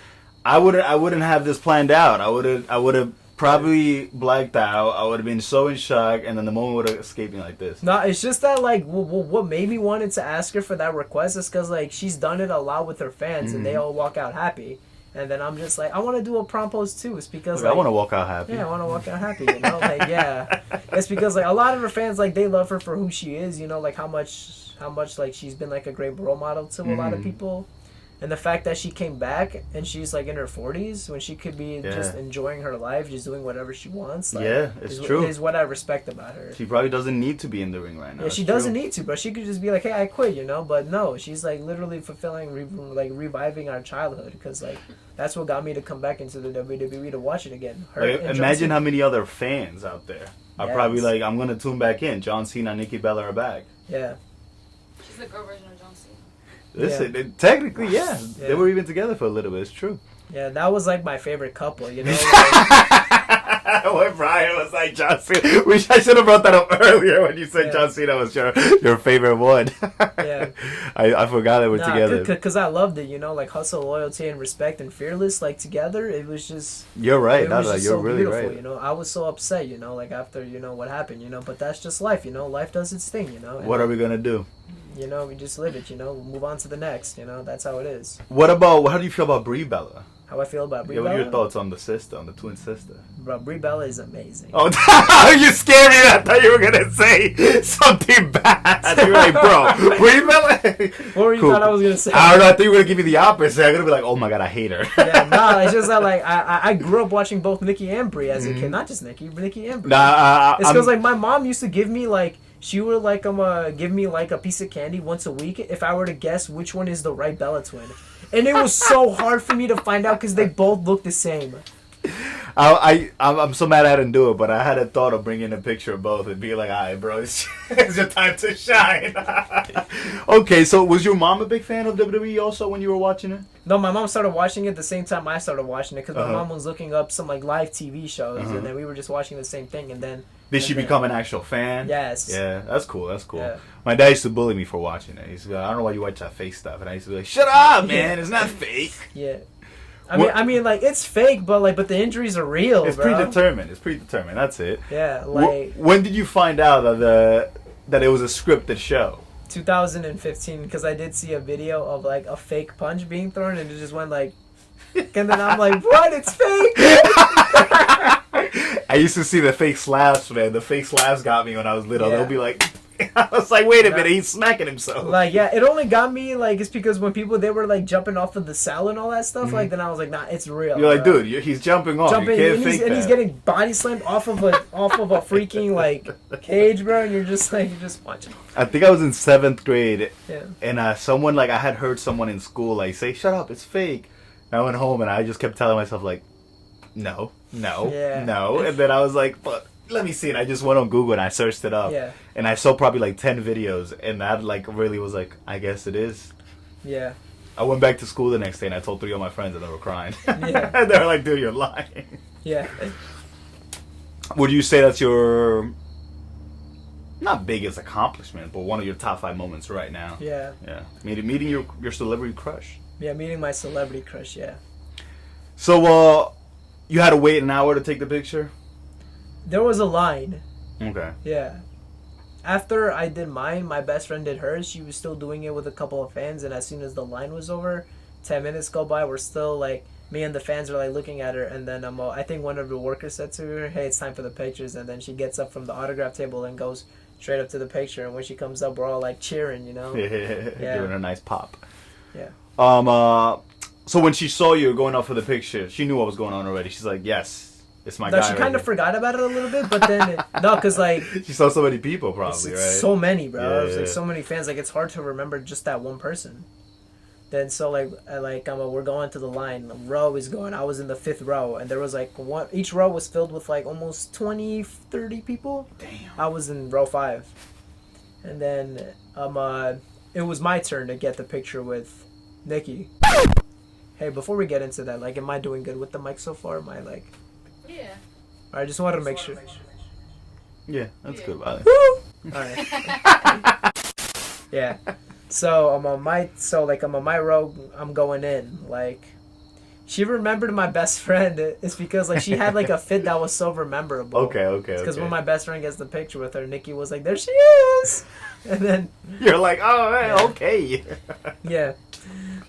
I wouldn't have this planned out. I would have probably blacked out. I would have been so in shock, and then the moment would have escaped me like this. No, it's just that, like, what made me wanted to ask her for that request is because, like, she's done it a lot with her fans, and they all walk out happy. And then I'm just like, I want to do a prom pose too. It's because I want to walk out happy. Yeah, I want to walk out happy. Like, yeah. It's because like a lot of her fans, like, they love her for who she is. Like how much like she's been like a great role model to a lot of people. And the fact that she came back and she's like in her 40s when she could be just enjoying her life, just doing whatever she wants. Like, it's true. Is what I respect about her. She probably doesn't need to be in the ring right now. Yeah, she doesn't need to, but she could just be like, hey, I quit, you know? But no, she's like literally fulfilling, reviving our childhood because like that's what got me to come back into the WWE to watch it again. Imagine how many other fans out there are probably like, I'm going to tune back in. John Cena, Nikki Bella are back. Yeah. She's the girl version of John Cena. Listen, technically, they were even together for a little bit. It's true. Yeah, that was like my favorite couple, you know? When Bryan was like John Cena. I should have brought that up earlier when you said John Cena was your favorite one. Yeah. I forgot they were together. Because I loved it, you know? Like hustle, loyalty, and respect and fearless, like together, it was just... You're right. You're so really beautiful, right. You know? I was so upset, you know, like after, you know, what happened, you know? But that's just life, you know? Life does its thing, you know? And, what are we going to do? you know, we just live it, you know? We'll move on to the next, you know? That's how it is. How do you feel about Brie Bella? How I feel about Brie What Bella? are your thoughts on the twin sister? Bro, Brie Bella is amazing. Oh, you scared me. I thought you were going to say something bad. You were like, bro, Brie Bella? What were you thought I was going to say? I don't know. I thought you were going to give me the opposite. I'm going to be like, oh my God, I hate her. Yeah, no, it's just that, like, I grew up watching both Nikki and Brie as a kid. Not just Nikki, but Nikki and Brie. It's because, like, my mom used to give me, like, she would, like, give me, like, a piece of candy once a week if I were to guess which one is the right Bella twin. And it was so hard for me to find out because they both look the same. I'm so mad I didn't do it, but I had a thought of bringing a picture of both and being like, all right, bro, it's your time to shine. Okay, so was your mom a big fan of WWE also when you were watching it? No, my mom started watching it the same time I started watching it because my mom was looking up some like live TV shows and then we were just watching the same thing and then... Did she become an actual fan? Yes. Yeah, that's cool. Yeah. My dad used to bully me for watching it. He used to be like, I don't know why you watch that fake stuff. And I used to be like, shut up, man. It's not fake. Yeah. I mean, like, it's fake, but the injuries are real, It's bro. predetermined. That's it. Yeah, like... When did you find out that it was a scripted show? 2015, because I did see a video of, like, a fake punch being thrown, and it just went, like... And then I'm like, what? It's fake? I used to see the fake slaps, man. The fake slaps got me when I was little. Yeah. They'll be like... I was like, wait a minute, he's smacking himself. Like, yeah, it only got me, like, it's because when they were, like, jumping off of the cell and all that stuff, like, then I was like, nah, it's real. You're like, dude, he's jumping off. You can't fake that. And he's getting body slammed off of a freaking, like, cage, bro, and you're just watching. I think I was in 7th grade, Yeah. and someone, like, I had heard someone in school, like, say, shut up, it's fake. And I went home, and I just kept telling myself, like, no. And then I was like, but... Let me see it. I just went on Google and I searched it up. Yeah. And I saw probably like 10 videos. And that like really was like, I guess it is. Yeah. I went back to school the next day and I told 3 of my friends and they were crying. Yeah. And they were like, dude, you're lying. Yeah. Would you say that's your, not biggest accomplishment, but one of your top 5 moments right now? Yeah. Yeah. Meeting your celebrity crush. Yeah, meeting my celebrity crush, yeah. So, you had to wait an hour to take the picture? There was a line. Okay. Yeah. After I did mine, my best friend did hers. She was still doing it with a couple of fans, and as soon as the line was over, 10 minutes go by, we're still like, me and the fans are like looking at her, and then I think one of the workers said to her, hey, it's time for the pictures, and then she gets up from the autograph table and goes straight up to the picture, and when she comes up, we're all like cheering, you know? Yeah. Giving her a nice pop. Yeah. So when she saw you going up for the picture, she knew what was going on already. She's like, yes. It's my guy. She kind of forgot about it a little bit, but then no, because like she saw so many people, probably, right? So many, bro. Yeah, It's like so many fans. Like it's hard to remember just that one person. Then so we're going to the line. The row is going. I was in the 5th row, and there was like one. Each row was filled with like almost 20, 30 people. Damn. I was in row 5, and then it was my turn to get the picture with Nikki. Hey, before we get into that, like, am I doing good with the mic so far? Am I like? Yeah. I just wanted to make sure. Yeah, that's good. Vale. Alright. Yeah. So I'm on my row. I'm going in. Like, she remembered my best friend. It's because like she had like a fit that was so memorable. Okay. Because when my best friend gets the picture with her, Nikki was like, "There she is," and then you're like, "Oh, man, okay." Yeah.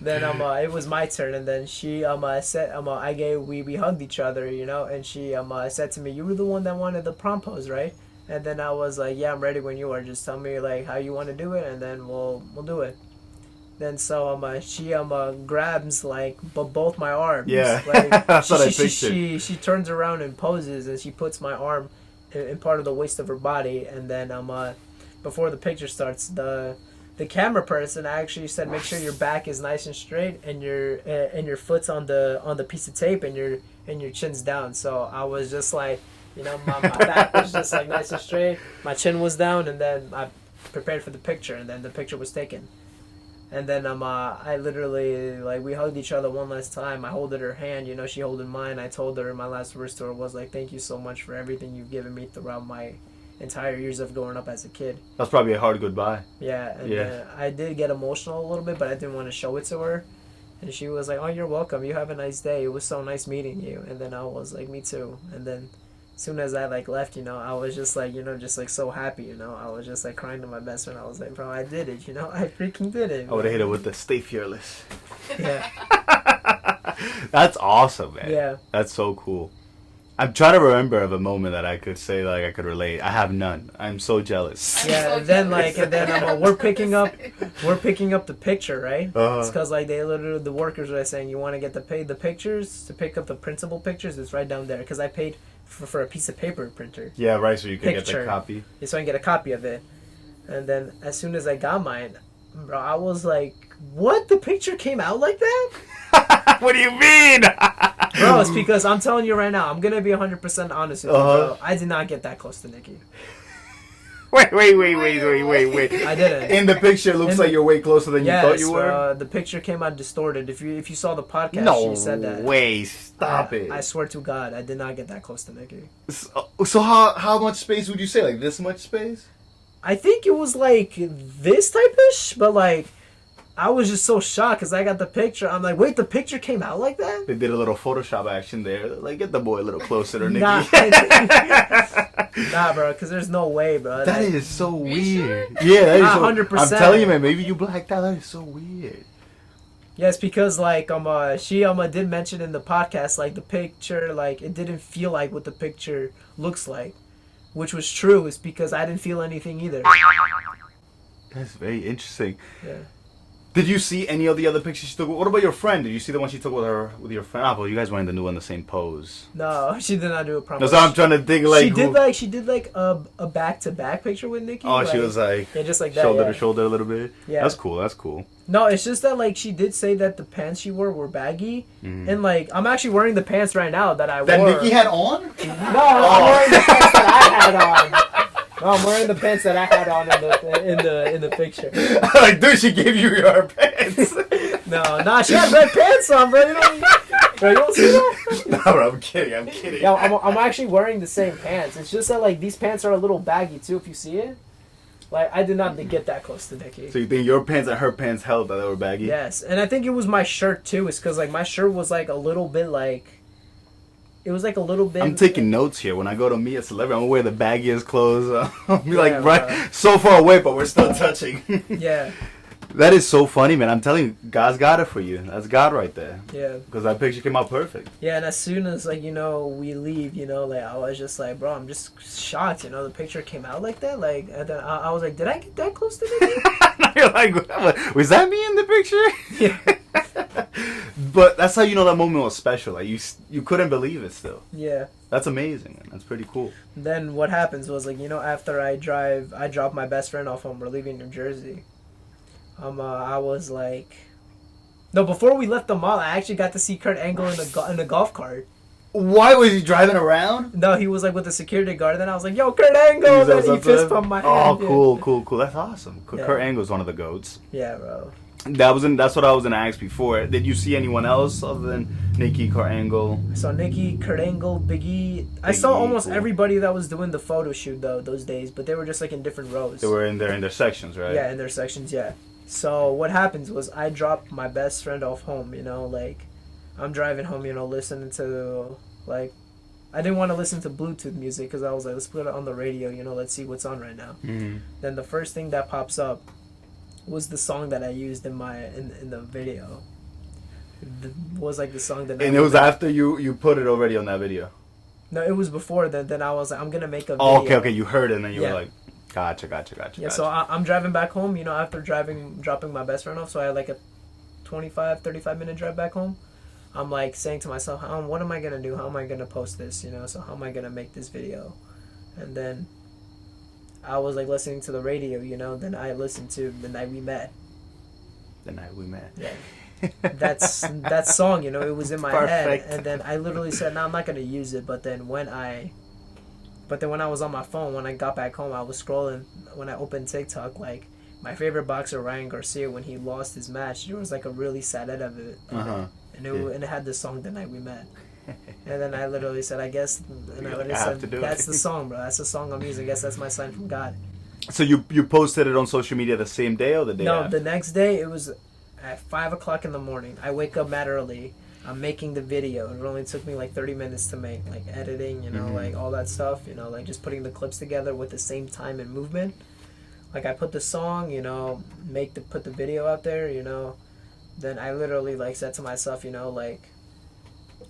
Then it was my turn, and then she said we hugged each other, you know, and she said to me, "You were the one that wanted the prom pose, right?" And then I was like, "Yeah, I'm ready when you are. Just tell me like how you want to do it, and then we'll do it." Then so she grabs like both my arms. Yeah. Like, That's what I pictured. she turns around and poses, and she puts my arm in part of the waist of her body, and then before the picture starts, the camera person actually said, make sure your back is nice and straight, and your foot's on the piece of tape, and your chin's down. So I was just like, my back was just like nice and straight, my chin was down, and then I prepared for the picture, and then the picture was taken. And then I literally, like, we hugged each other one last time. I holded her hand, she holded mine. I told her, my last words to her was like, thank you so much for everything you've given me throughout my entire years of growing up as a kid. That's probably a hard goodbye. Yeah, and I did get emotional a little bit, but I didn't want to show it to her. And she was like, oh, you're welcome. You have a nice day. It was so nice meeting you. And then I was like, me too. And then as soon as I like left, I was just like, just like so happy, I was just like crying to my best friend. I was like, bro, I did it, I freaking did it. I would have hit it with the stay fearless. Yeah. That's awesome, man. Yeah. That's so cool. I'm trying to remember of a moment that I could say, like, I could relate. I have none. I'm so jealous. Yeah, and then we're picking up the picture, right? It's because like they literally, the workers were saying, you want to get the pictures, to pick up the printable pictures, it's right down there, because I paid for a piece of paper printer. Yeah, right, so you can get Picture. the copy. Yeah, so I can get a copy of it. And then as soon as I got mine, bro, I was like, what? The picture came out like that? What do you mean? Bro, it's because I'm telling you right now, I'm going to be 100% honest with you, bro. I did not get that close to Nikki. Wait. I didn't. In the picture, it looks like you're way closer than you thought you were. The picture came out distorted. If you saw the podcast, No she said that. way. Stop it. I swear to God, I did not get that close to Nikki. So how much space would you say? Like this much space? I think it was like this type-ish, but like I was just so shocked because I got the picture. I'm like, wait, the picture came out like that? They did a little Photoshop action there. Like, get the boy a little closer to Nikki. Nah, bro, because there's no way, bro. That is so weird. Yeah, that is so, 100%. I'm telling you, man, maybe you blacked out. That is so weird. Yes, because like she did mention in the podcast, like the picture, like it didn't feel like what the picture looks like, which was true. It's because I didn't feel anything either. That's very interesting. Yeah. Did you see any of the other pictures she took? What about your friend? Did you see the one she took with your friend? Ah, well, you guys weren't in the same pose. No, she did not do a prom. That's what I'm trying to think. Like she did like a back-to-back picture with Nikki. Oh, like, she was like just like that, shoulder to shoulder a little bit. Yeah, that's cool. No, it's just that like she did say that the pants she wore were baggy, and like I'm actually wearing the pants right now that I wore. That Nikki had on? No, I'm wearing the pants that I had on. No, I'm wearing the pants that I had on in the picture. Like, dude, she gave you your pants. No, she had red pants on, bro. You don't see that? No, bro, I'm kidding. Yeah, I'm actually wearing the same pants. It's just that like these pants are a little baggy too. If you see it, like I did not get that close to Nikki. So you think your pants and her pants held that they were baggy? Yes, and I think it was my shirt too. It's because like my shirt was like a little bit like. It was like a little bit. I'm taking notes here. When I go to meet a celebrity, I'm gonna wear the baggiest clothes. I'll be like, right, so far away, but we're still touching. Yeah. That is so funny, man. I'm telling you, God's got it for you. That's God right there. Yeah. Because that picture came out perfect. Yeah, and as soon as like we leave, like I was just like, bro, I'm just shocked. The picture came out like that. Like, and then I was like, did I get that close to Nikki? You're like, was that me in the picture? Yeah. But that's how you know that moment was special. Like you couldn't believe it still. Yeah. That's amazing, man. That's pretty cool. Then what happens was like after I drop my best friend off home. We're leaving New Jersey. I was like, no. Before we left the mall, I actually got to see Kurt Angle in a golf cart. Why was he driving around? No, he was like with the security guard. And then I was like, "Yo, Kurt Angle!" Then he fist pumped my hand. Oh, cool. That's awesome. Yeah. Kurt Angle's one of the goats. Yeah, bro. That's what I was gonna ask before. Did you see anyone else other than Nikki, Kurt Angle? I saw Nikki, Kurt Angle, Big E. I saw almost everybody that was doing the photo shoot though those days, but they were just like in different rows. They were in their sections, right? Yeah, in their sections. Yeah. So what happens was I dropped my best friend off home. Like I'm driving home. Listening to like. I didn't want to listen to Bluetooth music because I was like, let's put it on the radio. Let's see what's on right now. Mm-hmm. Then the first thing that pops up was the song that I used in the video. Was like the song that. And it was after you put it already on that video. No, it was before. Then I was like, I'm gonna make a video. Oh, okay. You heard it, and then you were like, Gotcha. Yeah, so I'm driving back home, you know, after dropping my best friend off. So I had like a 35 minute drive back home. I'm like saying to myself, what am I going to do? How am I going to post this, you know? So how am I going to make this video? And then I was like listening to the radio, you know, then I listened to The Night We Met. The Night We Met. Yeah. That song, you know, it was in my Perfect. head. And then I literally said, no, I'm not going to use it. But then when I was on my phone, when I got back home, I was scrolling. When I opened TikTok, like, my favorite boxer, Ryan Garcia, when he lost his match, there was like a really sad edit of it. Uh-huh. And it had the song The Night We Met. And then I literally said, I guess, and I literally have to said, do it. that's the song, bro. That's the song I'm using. I guess that's my sign from God. So you posted it on social media the same day or the day No, after? the next day, it was at 5 o'clock in the morning. I wake up mad early. I'm making the video. It only took me like 30 minutes to make, like editing, you know, like all that stuff, you know, like just putting the clips together with the same time and movement. Like I put the song, you know, put the video out there, you know. Then I literally like said to myself, you know, like,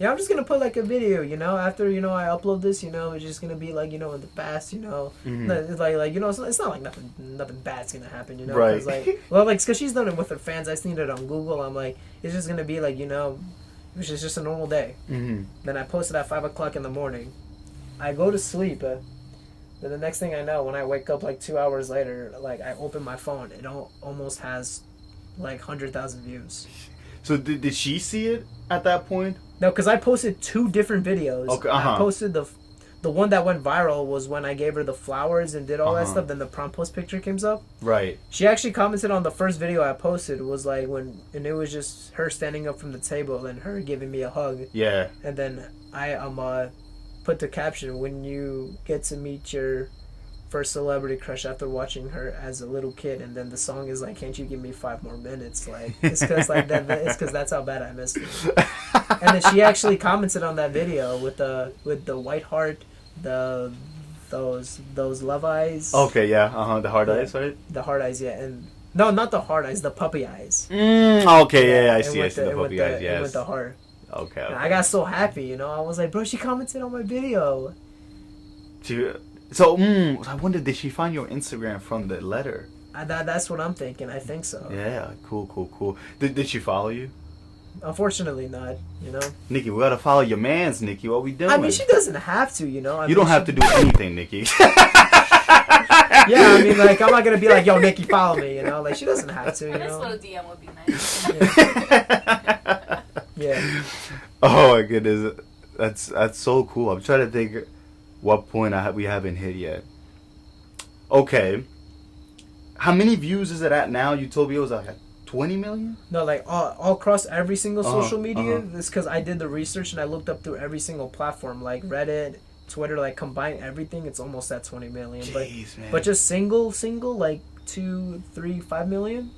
yeah, I'm just gonna put like a video, you know, after, you know, I upload this, you know, it's just gonna be like, you know, in the past, you know, it's like you know, it's not like nothing bad's gonna happen, you know, Right. 'cause, like, well, like, cause she's done it with her fans. I seen it on Google. I'm like, it's just gonna be like, you know, which is just a normal day. Mm-hmm. Then I posted at 5 o'clock in the morning. I go to sleep. Then the next thing I know, when I wake up like 2 hours later, like I open my phone, it almost has like 100,000 views. So did she see it at that point? No, because I posted 2 different videos. Okay, I posted the one that went viral was when I gave her the flowers and did all that Uh-huh. stuff. Then the PromPose picture came up. Right. She actually commented on the first video I posted. It was like and it was just her standing up from the table and her giving me a hug. Yeah. And then I put the caption, when you get to meet your first celebrity crush after watching her as a little kid. And then the song is like, can't you give me 5 more minutes? Like, it's because like it's because that's how bad I missed it. And then she actually commented on that video with the white heart, those love eyes. Okay, yeah. The hard Yeah. eyes, right? The hard eyes, yeah. And no, not the hard eyes, the puppy eyes. Okay, yeah, I And see with the puppy eyes, and with yes. the heart. Okay. And I got so happy, you know. I was like, bro, she commented on my video. So, I wonder, did she find your Instagram from the letter? That's what I'm thinking. I think so. Yeah, cool. Did she follow you? Unfortunately, not. You know. Nikki, we gotta follow your mans, Nikki. What we doing? I mean, she doesn't have to. You know. You don't have to do anything, Nikki. Yeah, I mean, like, I'm not gonna be like, yo, Nikki, follow me. You know, like, she doesn't have to. You A nice know. little DM would be nice. Yeah. Oh my goodness, that's so cool. I'm trying to think what point we haven't hit yet. Okay, how many views is it at now? You told me it was like 20 million. No, like all across every single Uh-huh, social media. uh-huh. It's because I did the research and I looked up through every single platform, like Reddit, Twitter, like combine everything. It's almost at 20 million. Jeez, man. But just single, like 2, 3, 5 million.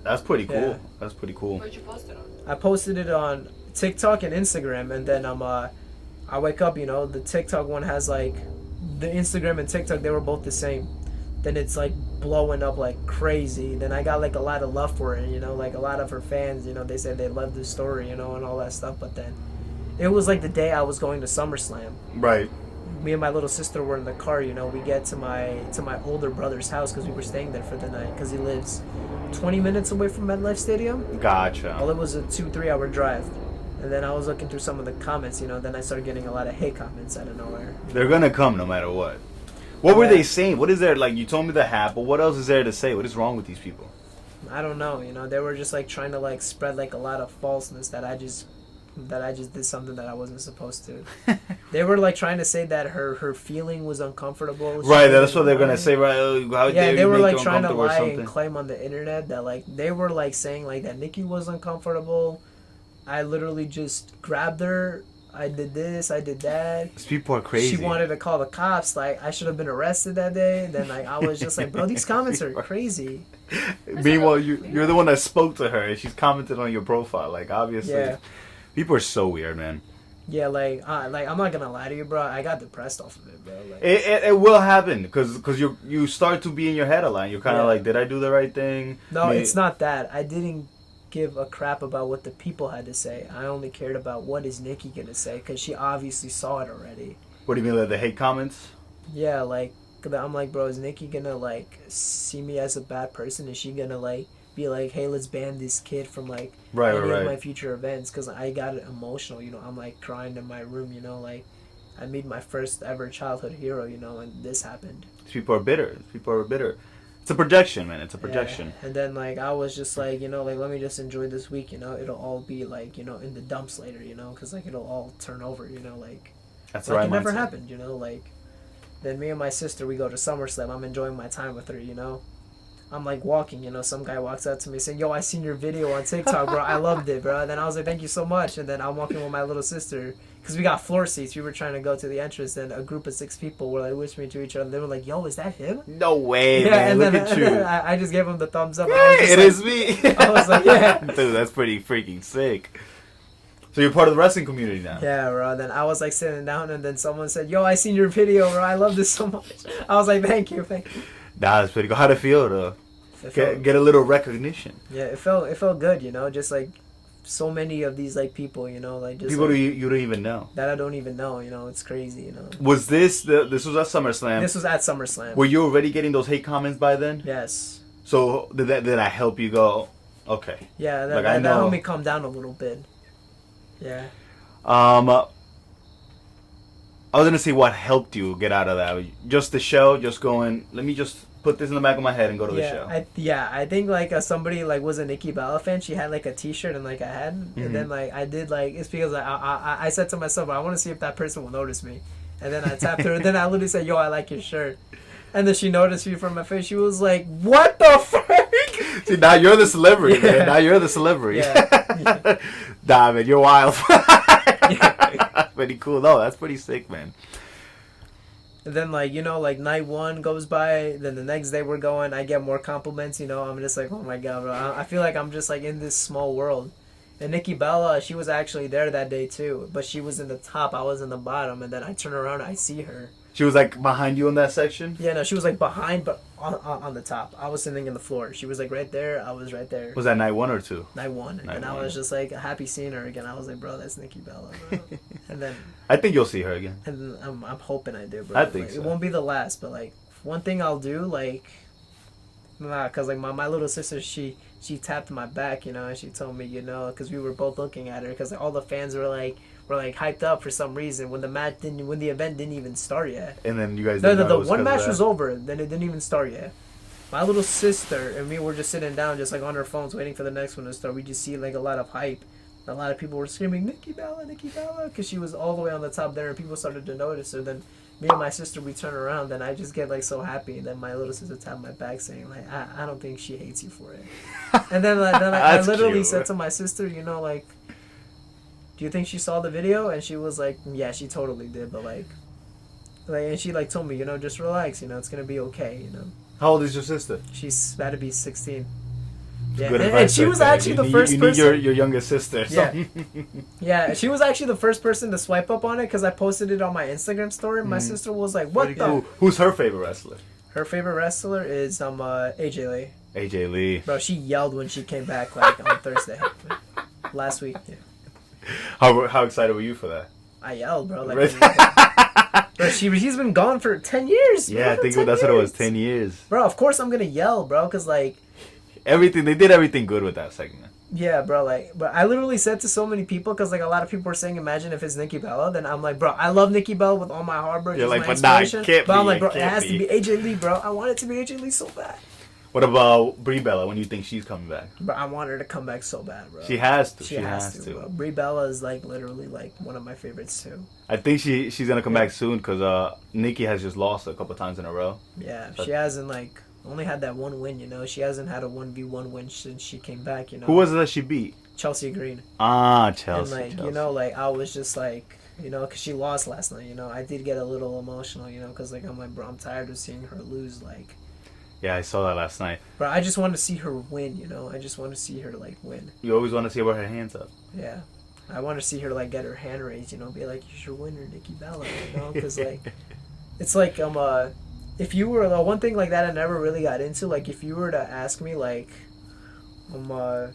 That's pretty cool. Yeah. That's pretty cool. Where'd you post it on? I posted it on TikTok and Instagram, and then I wake up, you know, the TikTok one has like the Instagram and TikTok, they were both the same. Then it's like blowing up like crazy. Then I got like a lot of love for it, you know, like a lot of her fans, you know, they said they loved the story, you know, and all that stuff. But then it was like the day I was going to SummerSlam. Right. Me and my little sister were in the car, you know. We get to my older brother's house because we were staying there for the night because he lives 20 minutes away from MetLife Stadium. Well, Gotcha. it was a 2-3 hour drive. And then I was looking through some of the comments, you know, then I started getting a lot of hate comments out of nowhere. They're gonna come no matter what. What were Yeah. they saying? What is there, like, you told me the hat, but what else is there to say? What is wrong with these people? I don't know, you know, they were just like trying to like spread like a lot of falseness that I just did something that I wasn't supposed to. They were like trying to say that her feeling was uncomfortable. She Right, that's what didn't they're gonna want it. say, right? Oh, how Yeah, dare they you were make like you trying to uncomfortable or lie and something. claim on the internet that like they were like saying like that Nikki was uncomfortable. I literally just grabbed her. I did this. I did that. These people are crazy. She wanted to call the cops. Like I should have been arrested that day. Then like I was just like, bro, these comments are crazy. Meanwhile, you're the one that spoke to her, and she's commented on your profile. Like, obviously, Yeah. people are so weird, man. Yeah, like I'm not gonna lie to you, bro. I got depressed off of it, bro. Like, It will happen because you start to be in your head a lot. You're kind of Yeah. like, did I do the right thing? no, May- it's not that. I didn't give a crap about what the people had to say. I only cared about what is Nikki gonna say because she obviously saw it already. What do you mean, like the hate comments? Yeah, like, I'm like, bro, is Nikki gonna like see me as a bad person? Is she gonna like be like, hey, let's ban this kid from like any of my future events? Because I got emotional, you know. I'm like crying in my room, you know, like I made my first ever childhood hero, you know, and this happened. People are bitter. People are bitter. It's a projection, man. It's a projection. Yeah. And then like I was just like, you know, like let me just enjoy this week, you know. It'll all be like, you know, in the dumps later, you know, because like it'll all turn over, you know, like That's like right. it never happened, you know, like. Then me and my sister, we go to SummerSlam. I'm enjoying my time with her, you know. I'm like walking, you know, some guy walks up to me saying, yo, I seen your video on TikTok, bro. I loved it, bro. And then I was like, thank you so much. And then I'm walking with my little sister because we got floor seats. We were trying to go to the entrance, and a group of 6 people were like whispering to each other. They were like, yo, is that him? No way, Yeah, man. and Look then, at you. I just gave him the thumbs up. Yeah, it is me. I was like, yeah. Dude, that's pretty freaking sick. So you're part of the wrestling community now. Yeah, bro. Then I was like sitting down, and then someone said, yo, I seen your video, bro. I love this so much. I was like, thank you. Nah, that's pretty cool. How'd it feel to get a little recognition? Yeah, it felt good, you know, just like so many of these like people, you know, like just People like, you don't even know. that I don't even know, you know. It's crazy, you know. Was this was at SummerSlam? This was at SummerSlam. Were you already getting those hate comments by then? Yes. So did that help you go? Okay. Yeah, Like, that helped me calm down a little bit. Yeah. I was gonna say what helped you get out of that. Just the show, just going. Let me just put this in the back of my head and go to the show. I think like somebody like was a Nikki Bella fan. She had like a T-shirt and like a hat, and then like I did like it's because I said to myself, I want to see if that person will notice me, and then I tapped her, and then I literally said, yo, I like your shirt, and then she noticed me from my face. She was like, what the fuck? See, now you're the celebrity, man. Now you're the celebrity. Yeah. Nah, man, you're wild. That's pretty cool. No, that's pretty sick, man. And then, like, you know, like, night 1 goes by, then the next day we're going, I get more compliments, you know, I'm just like, oh my god, bro. I feel like I'm just, like, in this small world. And Nikki Bella, she was actually there that day, too, but she was in the top, I was in the bottom, and then I turn around, I see her. She was, like, behind you in that section? Yeah, no, she was, like, behind, but on the top. I was sitting in the floor. She was, like, right there, I was right there. Was that night 1 or 2? Night 1. Night and 1. I was just, like, happy seeing her again. I was like, bro, that's Nikki Bella, bro. And then... I think you'll see her again. And I'm hoping I do, bro. I think like, so. It won't be the last, but like one thing I'll do, like, cause like my little sister, she tapped my back, you know, and she told me, you know, cause we were both looking at her, cause like, all the fans were like hyped up for some reason when the event didn't even start yet. And then you guys. The one match was over, then it didn't even start yet. My little sister and me were just sitting down, just like on our phones, waiting for the next one to start. We just see like a lot of hype. A lot of people were screaming, Nikki Bella, because she was all the way on the top there, and people started to notice her. Then me and my sister, we turn around, and I just get like so happy. And then my little sister tapped my back, saying like, I don't think she hates you for it. And then I literally cute. said to my sister, you know, like, do you think she saw the video? And she was like, yeah, she totally did, but like, and she like told me, you know, just relax, you know, it's gonna be okay, you know. How old is your sister? She's about to be 16. Yeah, Good and advice she right was there. actually the first you person. need your youngest sister. So. Yeah. Yeah, she was actually the first person to swipe up on it because I posted it on my Instagram story. My sister was like, "What the?" Cool. Who's her favorite wrestler? Her favorite wrestler is AJ Lee. AJ Lee. Bro, she yelled when she came back like on Thursday, last week. Yeah. How excited were you for that? I yelled, bro. Like, Really? bro, she's been gone for 10 years. Yeah, I bro, think 10 that's what it was. years. 10 years. Bro, of course I'm gonna yell, bro, because like. They did everything good with that segment. Yeah, bro, like, but I literally said to so many people, because, like, a lot of people were saying, imagine if it's Nikki Bella, then I'm like, bro, I love Nikki Bella with all my heart, bro. You're She's like, my but nah, it inspiration. can't But be, I'm like, bro, it it can't has be. to be AJ Lee, bro. I want it to be AJ Lee so bad. What about Brie Bella when you think she's coming back? Bro, I want her to come back so bad, bro. She has to. She has to, bro. Brie Bella is, like, literally, like, one of my favorites, too. I think she's going to come back soon because Nikki has just lost a couple times in a row. Yeah, she hasn't, like, only had that one win, you know. She hasn't had a 1v1 win since she came back, you know. Who was it that she beat? Chelsea Green. Ah, Chelsea. And, like, Chelsea. you know, like, I was just, like, you know, because she lost last night, you know. I did get a little emotional, you know, because, like, I'm like, bro, I'm tired of seeing her lose, like. Yeah, I saw that last night. Bro, I just want to see her win, you know. I just want to see her, like, win. You always want to see her with her hands up. Yeah. I want to see her, like, get her hand raised, you know, be like, you're your winner, Nikki Bella, you know, because, like, it's like, if you were, one thing like that I never really got into, like, if you were to ask me, like, no,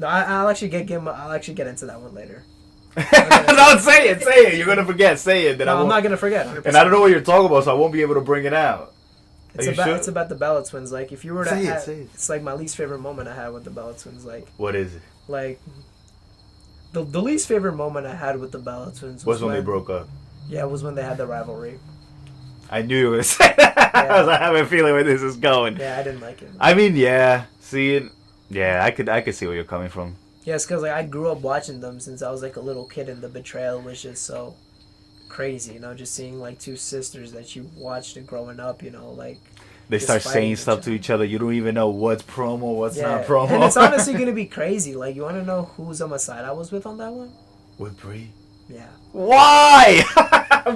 I'll actually get into that one later. No, say it. You're gonna forget. Say it. Then No, I'm not gonna forget. 100%. And I don't know what you're talking about, so I won't be able to bring it out. It's about the Bella Twins. Like, if you were to Say it. it's like my least favorite moment I had with the Bella Twins. Like, What is it? like the least favorite moment I had with the Bella Twins Was when they broke up. Yeah, it was when they had the rivalry. I knew you were gonna say that. Yeah. I have a feeling where this is going. Yeah, I didn't like it. I mean, yeah. I could see where you're coming from. Yeah, it's because like I grew up watching them since I was like a little kid, and the betrayal was just so crazy. You know, just seeing like two sisters that you watched growing up. You know, like They just start fighting saying stuff to each other. You don't even know what's promo, what's not promo. And it's honestly gonna be crazy. Like, you want to know whose on my side I was with on that one? With Brie. Yeah. Why?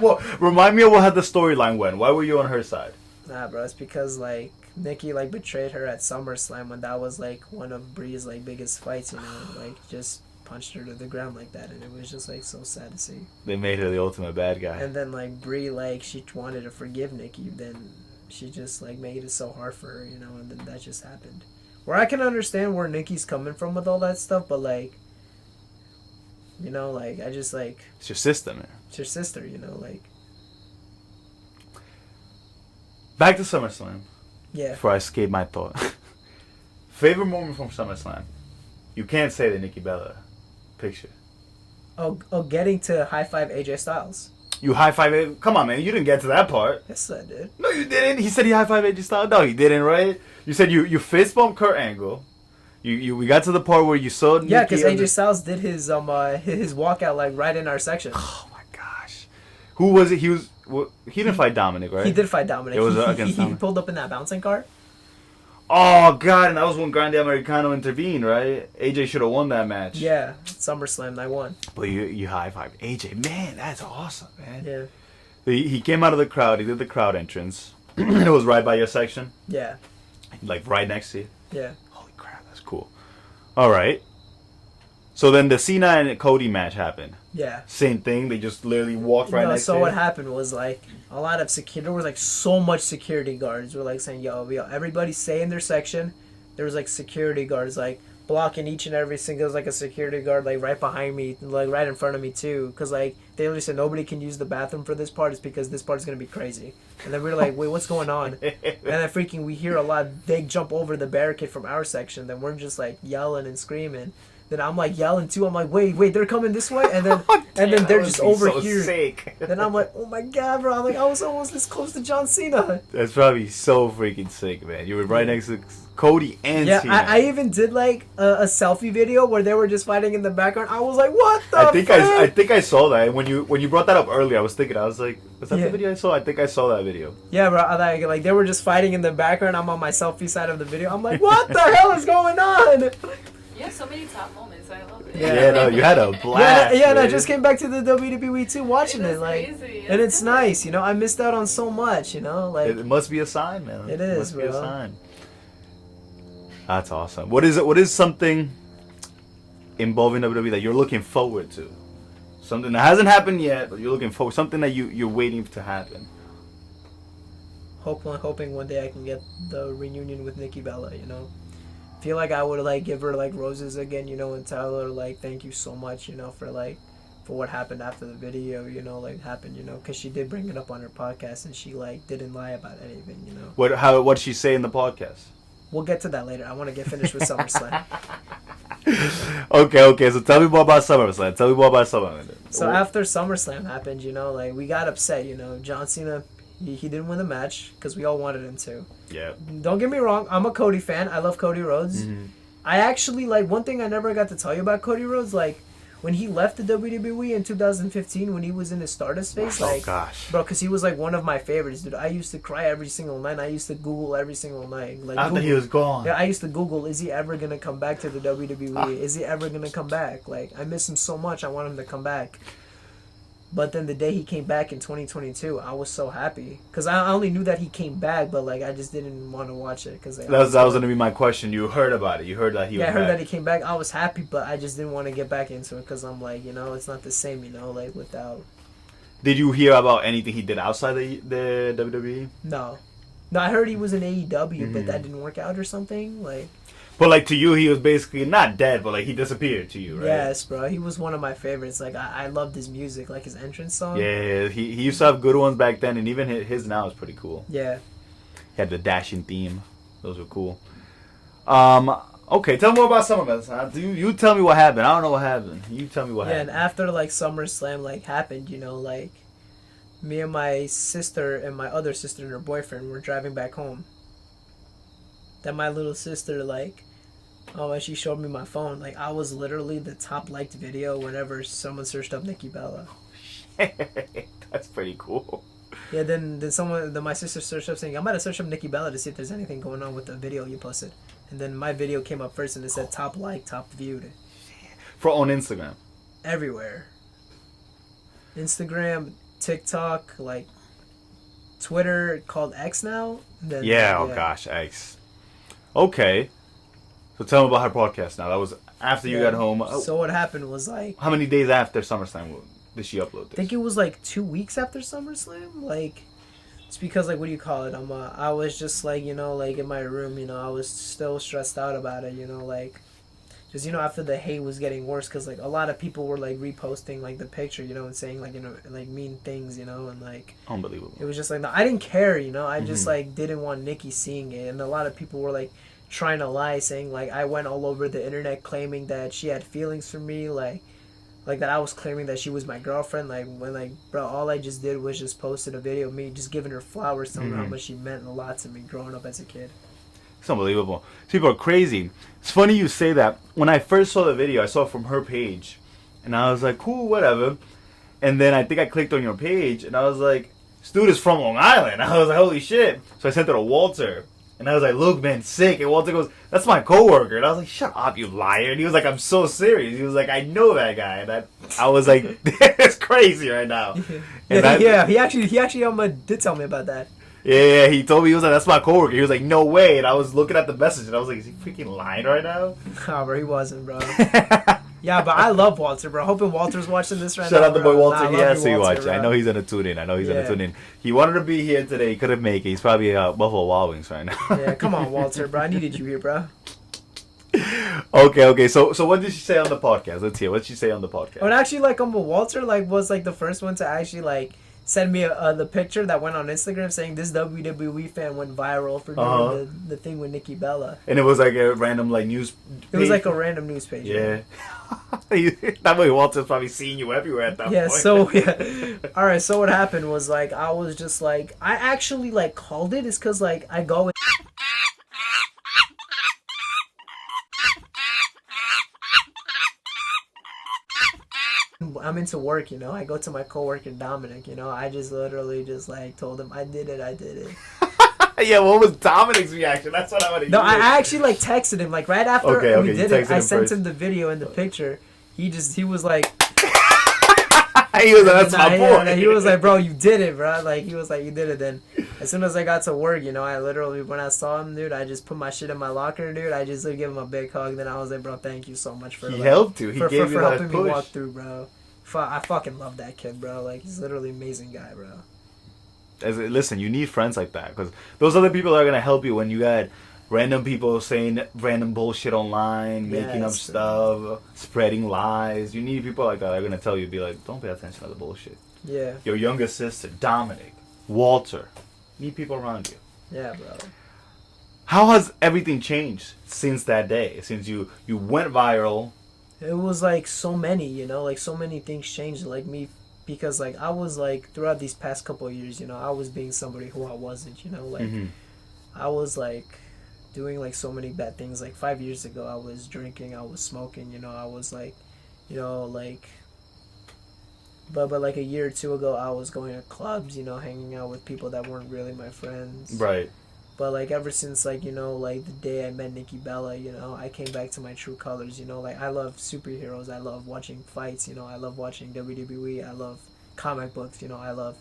Well, remind me of what had the storyline went. Why were you on her side? Nah, bro, it's because like Nikki like betrayed her at SummerSlam when that was like one of Brie's like biggest fights. You know, like just punched her to the ground like that, and it was just like so sad to see. They made her the ultimate bad guy. And then like Brie, like she wanted to forgive Nikki, then she just like made it so hard for her, you know, and then that just happened. Where I can understand where Nikki's coming from with all that stuff, but like, you know, like I just like It's your sister, man. it's your sister, you know, like Back to SummerSlam. yeah. Before I escape my thought. Favorite moment from SummerSlam? You can't say the Nikki Bella picture. Oh, getting to high five AJ Styles. You high five it? Come on, man. You didn't get to that part. Yes, I did. No, you didn't. He said he high five AJ Styles. No, he didn't, right? You said you fist bumped Kurt Angle. We got to the part where you saw Nikki. Yeah, because AJ Styles did his walkout like right in our section. Oh my gosh. Who was it? He didn't fight Dominic, right? He did fight Dominic. It was he, against he Dominic. pulled up in that bouncing car. Oh god, and that was when Grande Americano intervened, right? AJ should have won that match. Yeah, SummerSlam, I won. But you high five AJ, man. That's awesome, man. Yeah, He came out of the crowd. He did the crowd entrance. It was right by your section, yeah, like right next to you. yeah. Holy crap, that's cool. All right. So then the Cena and Cody match happened. Yeah. Same thing. They just literally walked right next So to what you. happened was like a lot of security. There was like so much security guards were like saying, "Yo, everybody stay in their section." There was like security guards like blocking each and every single. Like a security guard like right behind me, like right in front of me too. Because like they literally said nobody can use the bathroom for this part. It's because this part's gonna be crazy. And then we were like, "Wait, what's going on?" And then freaking we hear a lot. They jump over the barricade from our section. Then we're just like yelling and screaming. Then I'm like yelling too. I'm like, wait, they're coming this way, and then they're just over so here. Sick. Then I'm like, oh my god, bro! I'm like, I was almost this close to John Cena. That's probably so freaking sick, man. You were right next to Cody and Yeah, Cena. I even did like a selfie video where they were just fighting in the background. I was like, what the? I think I fuck? think I saw that. And when you brought that up earlier, I was thinking, I was like, was that Yeah. the video I saw? I think I saw that video. Yeah, bro. Like they were just fighting in the background. I'm on my selfie side of the video. I'm like, what the hell is going on? You have so many top moments. I love it. Yeah, no, you had a blast. And I man. just came back to the WWE too, watching it, was like, crazy. and it's nice, you know. I missed out on so much, you know, like. It must be a sign, man. It is, must be a bro. sign. That's awesome. What is it? What is something involving WWE that you're looking forward to? Something that hasn't happened yet, but you're looking forward. Something that you're waiting to happen. Hoping one day I can get the reunion with Nikki Bella, you know. Feel like I would like give her like roses again, you know, and tell her like thank you so much, you know, for what happened after the video, you know, like happened, you know, because she did bring it up on her podcast and she like didn't lie about anything, you know. What she say in the podcast? We'll get to that later. I want to get finished with SummerSlam. Okay. So tell me more about SummerSlam. Tell me more about SummerSlam. So after SummerSlam happened, you know, like we got upset, you know. John Cena, he didn't win the match because we all wanted him to. Yeah. Don't get me wrong, I'm a Cody fan. I love Cody Rhodes. Mm-hmm. I actually, like, one thing I never got to tell you about Cody Rhodes, like, when he left the WWE in 2015, when he was in his Stardust phase, Oh like, gosh. bro, because he was, like, one of my favorites, dude. I used to cry every single night. I used to Google every single night. Like, After Google, he was gone. yeah, I used to Google, is he ever going to come back to the WWE? Is he ever going to come back? Like, I miss him so much. I want him to come back. But then the day he came back in 2022, I was so happy. Because I only knew that he came back, but, like, I just didn't want to watch it. Cause, like, That was going to be my question. You heard about it. You heard that he was I heard back. that he came back. I was happy, but I just didn't want to get back into it because I'm like, you know, it's not the same, you know, like without. Did you hear about anything he did outside the WWE? No, I heard he was in AEW, but that didn't work out or something. Like, But like to you, he was basically not dead, but like he disappeared to you, right? Yes, bro. He was one of my favorites. Like I loved his music, like his entrance song. Yeah, he used to have good ones back then, and even his now is pretty cool. Yeah. He had the dashing theme; those were cool. Okay, tell me more about SummerSlam. You tell me what happened. I don't know what happened. You tell me what happened. Yeah, and after like SummerSlam like happened, you know, like me and my sister and my other sister and her boyfriend were driving back home. Then my little sister like, when she showed me my phone, like I was literally the top liked video whenever someone searched up Nikki Bella. That's pretty cool. Yeah, then my sister searched up saying, I'm about to search up Nikki Bella to see if there's anything going on with the video you posted. And then my video came up first and it said top like, top viewed. On Instagram. Everywhere. Instagram, TikTok, like Twitter, called X now. Then, Yeah, oh gosh, X. Okay. So tell me about her podcast now. That was after you got home. So what happened was like... How many days after SummerSlam did she upload this? I think it was like 2 weeks after SummerSlam. Like, it's because like, what do you call it? I was just like, you know, like in my room, you know, I was still stressed out about it, you know, like... Because, you know, after the hate was getting worse, because, like, a lot of people were, like, reposting, like, the picture, you know, and saying, like, you know, like, mean things, you know, and, like... Unbelievable. It was just, like, no, I didn't care, you know, I just, like, didn't want Nikki seeing it, and a lot of people were, like, trying to lie, saying, like, I went all over the internet claiming that she had feelings for me, like that I was claiming that she was my girlfriend, like, when, like, bro, all I just did was just posted a video of me just giving her flowers, telling her how much she meant a lot to me growing up as a kid. It's unbelievable. People are crazy. It's funny you say that. When I first saw the video, I saw it from her page. And I was like, cool, whatever. And then I think I clicked on your page, and I was like, this dude is from Long Island. I was like, holy shit. So I sent it to Walter. And I was like, look, man, sick. And Walter goes, that's my coworker. And I was like, shut up, you liar. And he was like, I'm so serious. He was like, I know that guy. And I was like, that's crazy right now. Yeah, he actually did tell me about that. Yeah, he told me, he was like, that's my coworker. He was like, no way. And I was looking at the message, and I was like, is he freaking lying right now? Nah, bro, he wasn't, bro. Yeah, but I love Walter, bro. Hoping Walter's watching this right now. Shout out to boy Walter. Nah, He has to watch it. bro. I know he's going to tune in. He wanted to be here today. He couldn't make it. He's probably at Buffalo Wild Wings right now. Yeah, come on, Walter, bro. I needed you here, bro. Okay. So what did she say on the podcast? Let's hear. What did she say on the podcast? But actually, like, Walter, like, was, like, the first one to actually, like, send me the picture that went on Instagram saying this WWE fan went viral for doing the thing with Nikki Bella. And it was like a random like news page? It was like a random news page. Yeah. That way Walter's probably seeing you everywhere at that point. So, yeah. Alright, so what happened was, like, I was just, like, I actually, like, called it. It's because, like, I go in... I'm into work, you know. I go to my coworker Dominic, you know. I just literally just like told him I did it. Yeah, what was Dominic's reaction? That's what I want to No, I actually like texted him like right after we did it. I sent first. him the video and the picture. He was like, he was like, that's my boy. He was like, bro, you did it, bro. Like he was like, you did it. Then as soon as I got to work, you know, I literally when I saw him, dude, I just put my shit in my locker, dude. I just like, give him a big hug. Then I was like, bro, thank you so much for He helped you. He gave you for that helping push. me walk through, bro. I fucking love that kid, bro. Like, he's literally an amazing guy, bro. Listen, you need friends like that, because those other people are going to help you when you got random people saying random bullshit online, making up stuff, spreading lies. You need people like that that are going to tell you, be like, don't pay attention to the bullshit. Yeah. Your younger sister, Dominic, Walter. Need people around you. Yeah, bro. How has everything changed since that day? Since you went viral? It was like so many, you know, like so many things changed, like me, because like I was like throughout these past couple of years, you know, I was being somebody who I wasn't, you know, like I was like doing like so many bad things. Like 5 years ago, I was drinking, I was smoking, you know, I was like, you know, like, but like a year or two ago, I was going to clubs, you know, hanging out with people that weren't really my friends. Right. But, like, ever since, like, you know, like, the day I met Nikki Bella, you know, I came back to my true colors, you know, like, I love superheroes, I love watching fights, you know, I love watching WWE, I love comic books, you know, I love...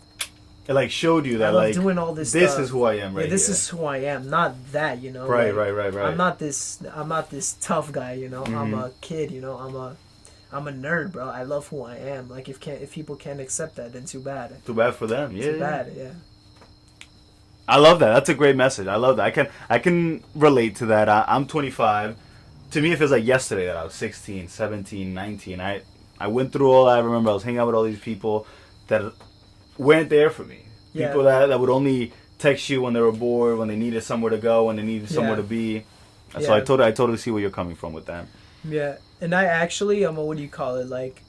It, like, showed you that, I love like, doing all this this stuff. Is who I am right this here. is who I am, not that, you know. Right, like, right. I'm not this tough guy, you know, I'm a kid, you know, I'm a nerd, bro, I love who I am. Like, if people can't accept that, then too bad. Too bad for them, yeah. Too bad, yeah. I love that. That's a great message. I love that. I can relate to that. I'm 25. To me, it feels like yesterday that I was 16, 17, 19. I went through all that. I remember I was hanging out with all these people that weren't there for me. Yeah. People that would only text you when they were bored, when they needed somewhere to go, when they needed somewhere to be. So Yeah. I totally see where you're coming from with that. Yeah, and I actually, what do you call it, like,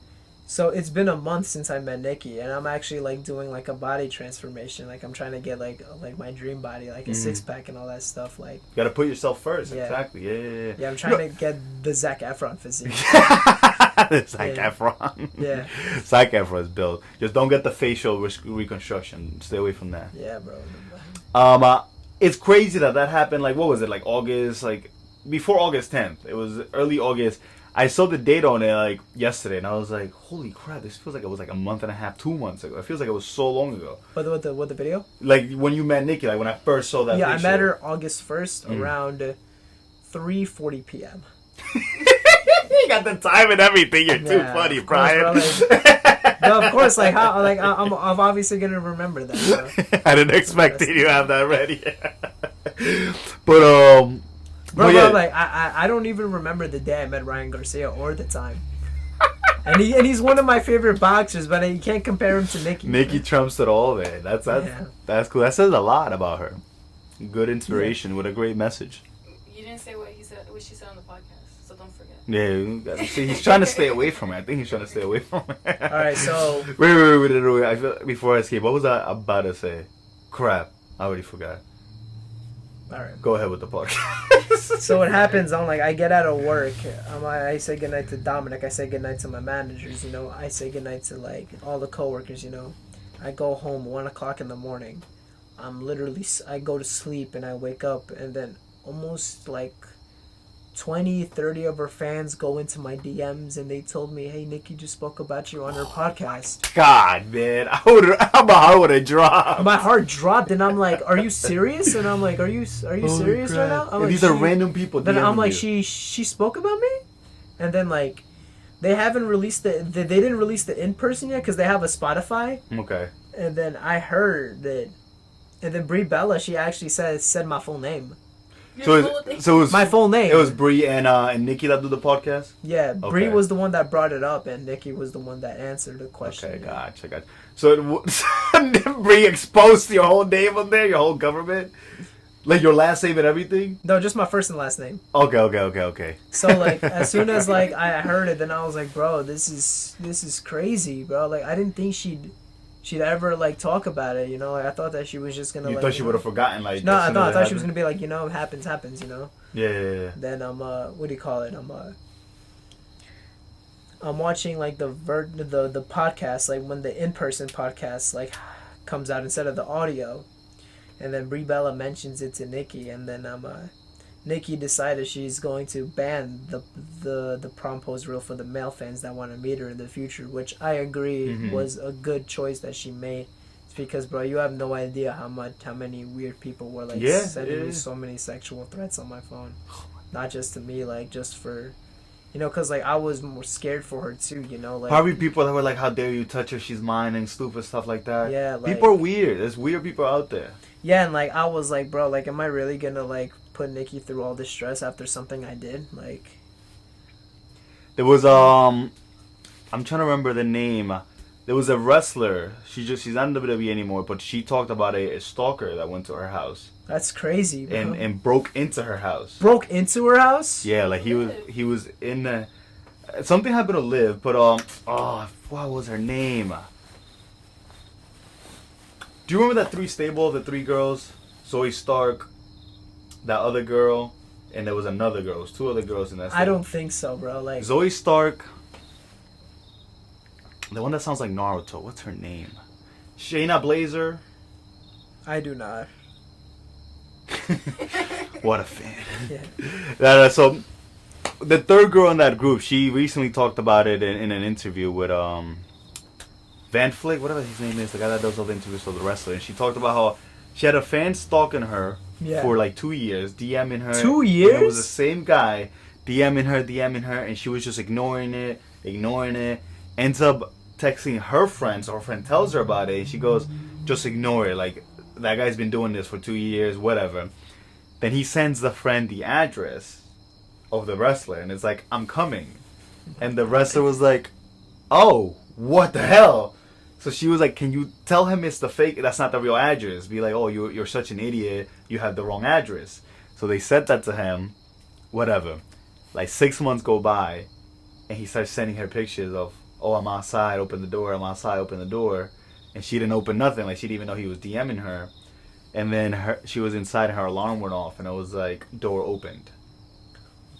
so it's been a month since I met Nikki, and I'm actually, like, doing, like, a body transformation, like, I'm trying to get, like my dream body, like, a six-pack and all that stuff, like. You gotta put yourself first, Yeah. exactly, yeah. Yeah, I'm trying to get the Zac Efron physique. Zac Yeah. Efron. Yeah. Zac Efron is built. Just don't get the facial reconstruction. Stay away from that. Yeah, bro. It's crazy that happened, like, what was it, like, August, like, before August 10th. It was early August. I saw the date on it like yesterday, and I was like, "Holy crap! This feels like it was like a month and a half, 2 months ago. It feels like it was so long ago." What the video? Like when you met Nikki, like when I first saw that. Yeah, picture. I met her August 1st around 3:40 p.m. You got the time and everything. You're too Yeah, funny, of course, Brian. bro, like, no, of course, like how, like I'm obviously gonna remember that. Bro. I didn't expect you to have that ready. But Bro, yeah. like I don't even remember the day I met Ryan Garcia or the time. and he's one of my favorite boxers, but you can't compare him to Nikki. Nikki trumps it all, man. That's Yeah. that's cool. That says a lot about her. Good inspiration with a great message. You didn't say what she said on the podcast, so don't forget. Yeah, you gotta see, he's trying to stay away from it. I think he's trying to stay away from it. All right, so Wait. I feel, before I escape, what was I about to say? Crap, I already forgot. all right. Go ahead with the podcast. So what happens? I get out of work. I say goodnight to Dominic. I say goodnight to my managers. You know, I say goodnight to like all the coworkers. You know, I go home 1:00 in the morning. I go to sleep and I wake up, and then almost like 20-30 of her fans go into my DMs and they told me, "Hey, Nikki just spoke about you on her podcast." God, man, my heart would have dropped. My heart dropped, and I'm like, "Are you serious?" And I'm like, "Are you serious right now?" I'm And like, these are random people. Then I'm DMing like, you. she spoke about me, and then like, they haven't released they didn't release the in person yet because they have a Spotify, Okay. and then I heard that, and then Brie Bella, she actually said my full name, So it was my full name. It was Bree and Nikki that do the podcast. Yeah, Brie Okay. was the one that brought it up, and Nikki was the one that answered the question. Okay, gotcha. So Bree exposed your whole name on there, your whole government, like your last name and everything. No, just my first and last name. Okay. So like, as soon as like I heard it, then I was like, bro, this is crazy, bro. Like, I didn't think she'd ever like talk about it, you know. Like, I thought that she was just gonna. You like, thought she would have forgotten, like. No, as I soon thought as it she was happened? gonna be like, you know, happens, you know. Yeah. Then what do you call it? I'm watching like the podcast, like when the in-person podcast like comes out instead of the audio, and then Brie Bella mentions it to Nikki, and then Nikki decided she's going to ban the PromPose reel for the male fans that want to meet her in the future, which I agree was a good choice that she made. It's because, bro, you have no idea how many weird people were like sending me so many sexual threats on my phone, not just to me, like just for, you know, because like I was more scared for her too, you know, like Probably people that were like, "How dare you touch her? She's mine," and stupid stuff like that. Yeah, like, people are weird. There's weird people out there. yeah, and like I was like, bro, like, am I really gonna like put Nikki through all this stress after something I did? Like, There was I'm trying to remember the name. There was a wrestler. She's not in WWE anymore, but she talked about a stalker that went to her house that's crazy, bro. and broke into her house. Broke into her house? Yeah, like he was in the something happened to Liv, but what was her name? Do you remember that stable of the three girls? Zoe Stark, that other girl, and there was another girl. It was two other girls in that stable. I don't think so, bro. Like, Zoe Stark, the one that sounds like Naruto. What's her name? Shayna Blazer. I do not. What a fan. Yeah. So the third girl in that group, she recently talked about it in an interview with Van Flick, whatever his name is, the guy that does all the interviews for the wrestler. And she talked about how she had a fan stalking her for like 2 years, DMing her. 2 And years? it was the same guy DMing her, and she was just ignoring it. Ends up texting her friend, so her friend tells her about it, and she goes, just ignore it. Like, that guy's been doing this for 2 years, whatever. Then he sends the friend the address of the wrestler, and it's like, I'm coming. And the wrestler was like, oh, what the hell? So she was like, can you tell him it's the fake, that's not the real address? Be like, oh, you're such an idiot, you have the wrong address. So they said that to him, whatever. Like 6 months go by, and he starts sending her pictures of, oh, I'm outside, open the door, I'm outside, open the door. And she didn't open nothing, like she didn't even know he was DMing her. And then she was inside and her alarm went off, and it was like, door opened.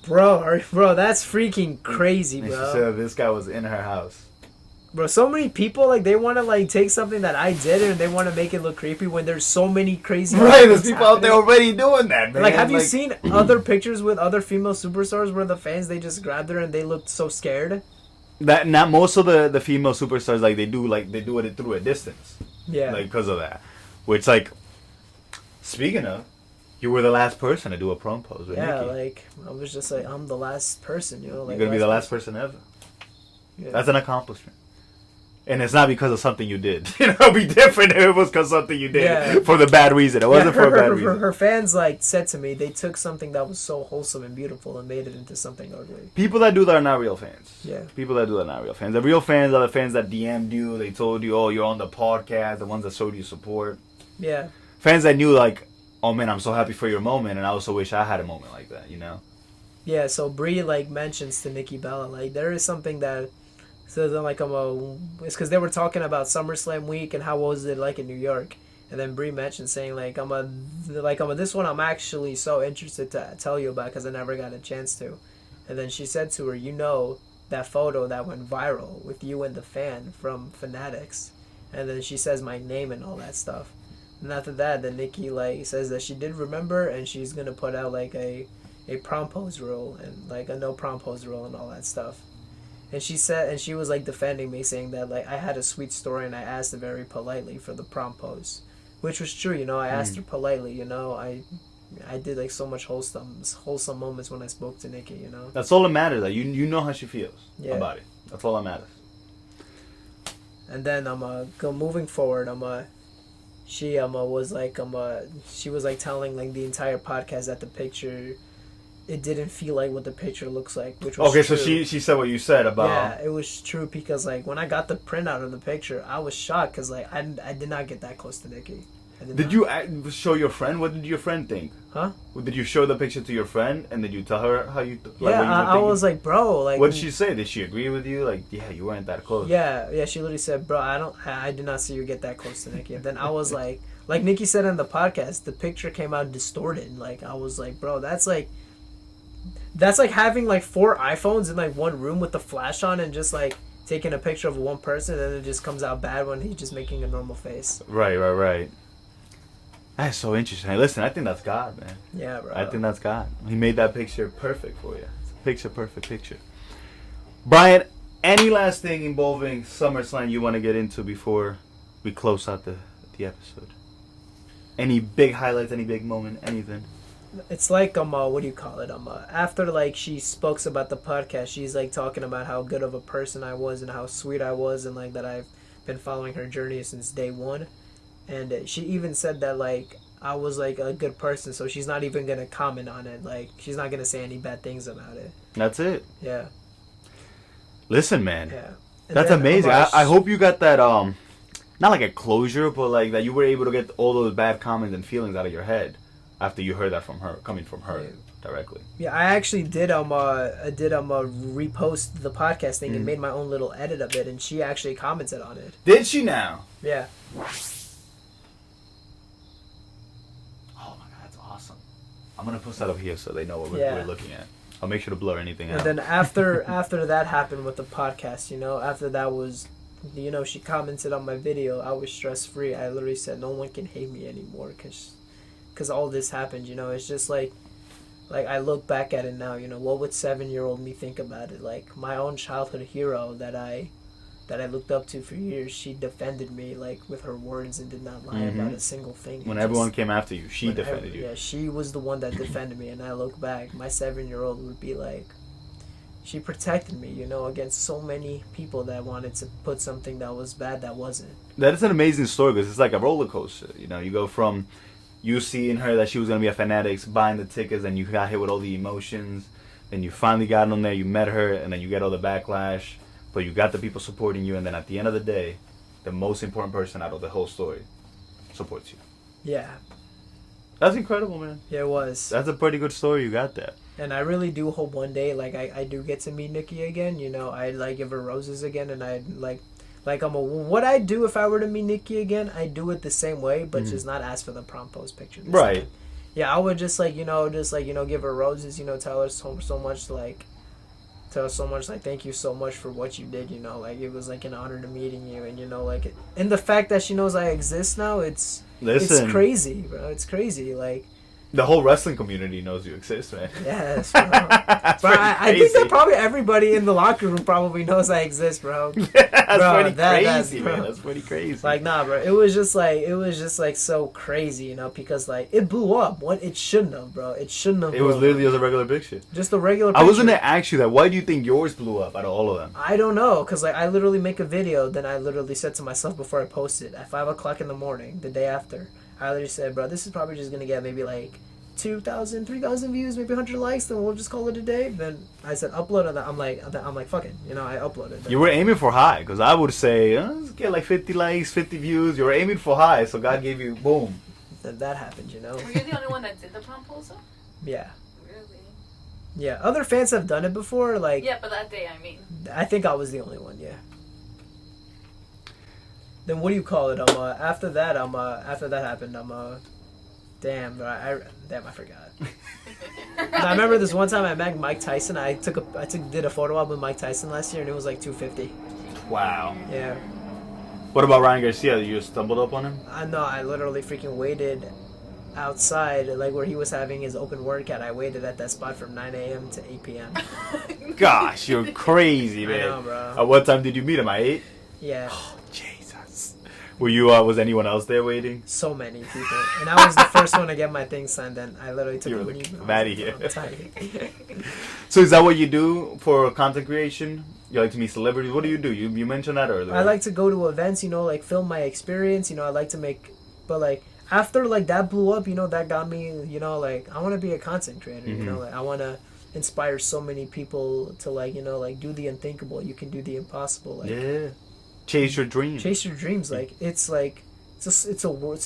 Bro, that's freaking crazy, And bro. she said this guy was in her house. Bro, so many people, like, they want to, like, take something that I did and they want to make it look creepy when there's so many crazy Right, there's things people out there happening. already doing that, man. Like, have you seen other pictures with other female superstars where the fans, they just grabbed her and they looked so scared? that? Not most of the female superstars, like they do it through a distance. Yeah. Like, because of that. Which, like, speaking of, you were the last person to do a prom pose with Yeah, Nikki. like, I was just like, I'm the last person, you know? Like, You're gonna be the last person ever. Yeah. That's an accomplishment. And it's not because of something you did. You know, it'd be different if it was because something you did Yeah. for the bad reason. It wasn't for a bad her, reason. her fans, like, said to me, they took something that was so wholesome and beautiful and made it into something ugly. People that do that are not real fans. Yeah. People that do that are not real fans. The real fans are the fans that DM'd you. They told you, oh, you're on the podcast. The ones that showed you support. Yeah. Fans that knew, like, oh, man, I'm so happy for your moment. And I also wish I had a moment like that, you know? Yeah, so Brie, like, mentions to Nikki Bella, like, there is something that... So then, like, it's because they were talking about SummerSlam week and how was it like in New York, and then Brie mentioned saying like this one I'm actually so interested to tell you about because I never got a chance to, and then she said to her, you know, that photo that went viral with you and the fan from Fanatics, and then she says my name and all that stuff, and after that, then Nikki like says that she did remember and she's gonna put out like a prom pose rule and like a no prom pose rule and all that stuff. And she said, and she was like defending me, saying that like I had a sweet story and I asked her very politely for the prom pose, which was true. You know, I asked her politely. You know, I did like so much wholesome moments when I spoke to Nikki. You know, That's all that matters. Like, you know how she feels Yeah. about it. That's all that matters. and then moving forward. She was like she was like telling like the entire podcast that the picture, it didn't feel like what the picture looks like, which was Okay, true. so she said what you said about... Yeah, it was true because like when I got the printout of the picture, I was shocked because like I did not get that close to Nikki. Did you show your friend? What did your friend think? Huh? Did you show the picture to your friend and did you tell her how you... Like, Yeah, what you were I thinking? was like, bro, like. What did she say? Did she agree with you? Like, yeah, you weren't that close. Yeah, she literally said, bro, I did not see you get that close to Nikki. And then I was like Nikki said in the podcast, the picture came out distorted. Like I was like, bro, that's like having like 4 iPhones in like one room with the flash on and just like taking a picture of one person and then it just comes out bad when he's just making a normal face. Right. That's so interesting. Hey, listen, I think that's God, man. Yeah, bro. I think that's God. He made that picture perfect for you. It's a perfect picture. Brian, any last thing involving SummerSlam you want to get into before we close out the episode? Any big highlights, any big moment, anything? It's like what do you call it? After like she spoke about the podcast, she's like talking about how good of a person I was and how sweet I was and like that I've been following her journey since day one. And she even said that like I was like a good person, so she's not even gonna comment on it. Like she's not gonna say any bad things about it. That's it. Yeah. Listen, man. Yeah. And That's then, amazing. I hope you got that not like a closure, but like that you were able to get all those bad comments and feelings out of your head after you heard that from her, coming from her directly. Yeah, I actually did repost the podcast thing and made my own little edit of it, and she actually commented on it. Did she now? Yeah. Oh my god, that's awesome. I'm gonna post that up here so they know what Yeah. we're looking at. I'll make sure to blur anything And out. then after that happened with the podcast, you know, after that was, you know, she commented on my video. I was stress free. I literally said no one can hate me anymore because all this happened. You know, it's just like I look back at it now. You know, what would 7-year-old me think about it? Like my own childhood hero that I looked up to for years. She defended me like with her words and did not lie about a single thing. When everyone came after you, she defended you. Yeah, she was the one that defended me. And I look back, my 7-year-old would be like, she protected me, you know, against so many people that wanted to put something that was bad that wasn't. That is an amazing story because it's like a roller coaster. You know, you go from you seeing her that she was gonna be a Fanatics, buying the tickets, and you got hit with all the emotions. Then you finally got on there, you met her, and then you get all the backlash. But you got the people supporting you, and then at the end of the day, the most important person out of the whole story supports you. Yeah. That's incredible, man. Yeah, it was. That's a pretty good story you got there. And I really do hope one day, like, I do get to meet Nikki again, you know, I like give her roses again, and I what I do if I were to meet Nikki again, I do it the same way, but just not ask for the PromPose picture. Right. Time. Yeah, I would just give her roses, you know, tell her so much, like, thank you so much for what you did, you know, like, it was like an honor to meeting you, and, you know, like, and the fact that she knows I exist now, it's crazy, bro. It's crazy, like. The whole wrestling community knows you exist, man. Yes, bro. But I think that probably everybody in the locker room probably knows I exist, bro. That's pretty crazy, man. That's pretty crazy. Like, nah, bro. It was just like so crazy, you know, because like it blew up. What it shouldn't have, bro. It shouldn't have. It was literally just a regular picture. Just a regular picture. I was gonna ask you that. Why do you think yours blew up out of all of them? I don't know, cause like I literally make a video, then I literally said to myself before I posted at 5 o'clock in the morning, the day after, I literally said, bro, this is probably just gonna get maybe like 2,000, 3,000 views, maybe 100 likes, then we'll just call it a day. Then I said upload, and I'm like fuck it, you know, I uploaded. Then. You were aiming for high, because I would say let's get like 50 likes, 50 views. You were aiming for high, so God gave you boom. Then that happened, you know. Were you the only one that did the prom pose? Yeah. Really? Yeah, other fans have done it before, like. Yeah, but that day, I mean. I think I was the only one, yeah. Then what do you call it? After that happened, damn, bro, I forgot. I remember this one time I met Mike Tyson. I did a photo op with Mike Tyson last year, and it was like 250. Wow. Yeah. What about Ryan Garcia? You stumbled up on him? I know. I literally freaking waited outside, like where he was having his open workout. I waited at that spot from 9 a.m. to 8 p.m. Gosh, you're crazy, man. I know, bro. At what time did you meet him? At 8? Yeah. Oh, Jesus. Were you? Was anyone else there waiting? So many people, and I was the first one to get my thing signed. Then I literally took You a were leave. the baddie here. I'm tired. So is that what you do for content creation? You like to meet celebrities? What do? You mentioned that earlier. I like to go to events, you know, like film my experience. You know, I like to make, but like after like that blew up, you know, that got me, you know, like I want to be a content creator. You know, like I want to inspire so many people to like, you know, like do the unthinkable. You can do the impossible. Like, yeah. Chase your dreams. Chase your dreams. Like it's a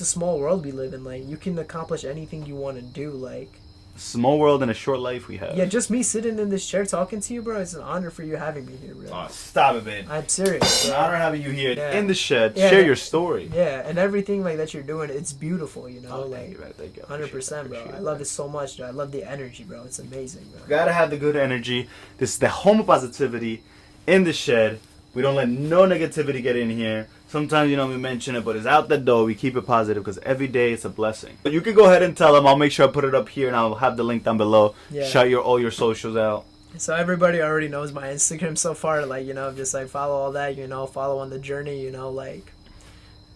small world we live in. Like you can accomplish anything you want to do. Like small world and a short life we have. yeah, just me sitting in this chair talking to you, bro. It's an honor for you having me here, bro. Oh, stop it, man. I'm serious. It's an Bro. honor having you here Yeah. in the shed. Yeah. Share your story. Yeah, and everything like that you're doing, it's beautiful. You know, Oh, like thank you, man. Thank you. 100%, bro. I love it so much, dude. I love the energy, bro. It's amazing, bro. Gotta have the good energy. This is the home of positivity in the shed. We don't let no negativity get in here. Sometimes, you know, we mention it, but it's out the door. We keep it positive because every day it's a blessing. But you can go ahead and tell them. I'll make sure I put it up here, and I'll have the link down below. Yeah. Shout all your socials out. So everybody already knows my Instagram so far. Like, you know, just like follow all that, you know, follow on the journey, you know, like,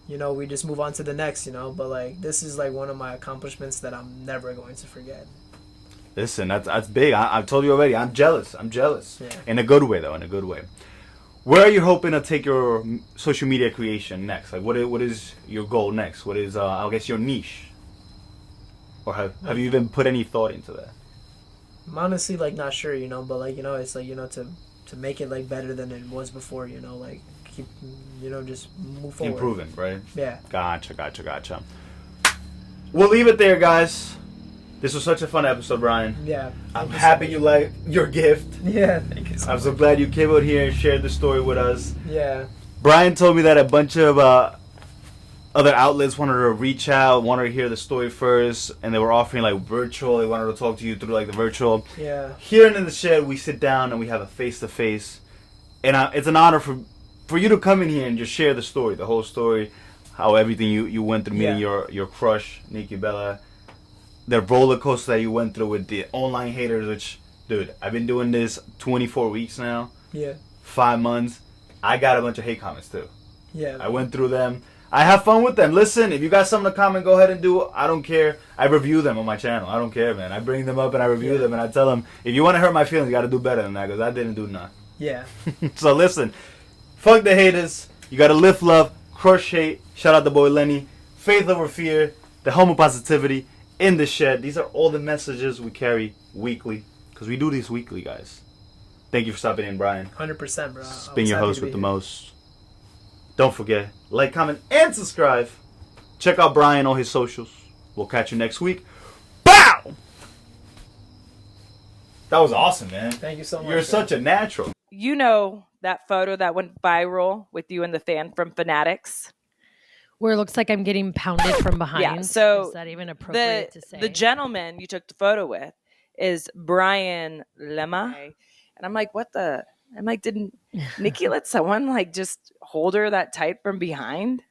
you know, we just move on to the next, you know. But like, this is like one of my accomplishments that I'm never going to forget. Listen, that's big. I've told you already. I'm jealous. Yeah. In a good way, though. In a good way. Where are you hoping to take your social media creation next? Like, what is your goal next? What is, I guess, your niche? Or have you even put any thought into that? I'm honestly like not sure, you know, but like, you know, it's like, you know, to make it like better than it was before, you know, like keep, you know, just move forward. Improving, right? Yeah. Gotcha. We'll leave it there, guys. This was such a fun episode, Brian. Yeah. I'm happy you like your gift. Yeah. Thank you so I'm so glad you came out here and shared the story with us. Yeah. Brian told me that a bunch of other outlets wanted to reach out, wanted to hear the story first, and they were offering like virtual. They wanted to talk to you through like the virtual. Yeah. Here in the shed, we sit down and we have a face-to-face, and it's an honor for you to come in here and just share the story, the whole story, how everything you went through meeting your crush, Nikki Bella, the roller coaster that you went through with the online haters. Which, dude, I've been doing this 24 weeks now. Yeah. 5 months. I got a bunch of hate comments too. Yeah. I went through them. I have fun with them. Listen, if you got something to comment, go ahead and do it. I don't care. I review them on my channel. I don't care, man. I bring them up and I review them and I tell them, if you want to hurt my feelings, you got to do better than that because I didn't do none. Yeah. So listen, fuck the haters. You got to lift love, crush hate. Shout out the boy Lenny. Faith over fear. The homo positivity in the shed. These are all the messages we carry weekly because we do these weekly, guys. Thank you for stopping in, Bryan. 100%, bro. Being your host with the most. Don't forget, like, comment, and subscribe. Check out Bryan on his socials. We'll catch you next week. Bow! That was awesome, man. Thank you so much. You're such a natural. You know that photo that went viral with you and the fan from Fanatics? Where it looks like I'm getting pounded from behind. Yeah, so is that even appropriate to say? The gentleman you took the photo with is Brian Lemma. And I'm like, what the? I'm like, didn't Nikki let someone like just hold her that tight from behind?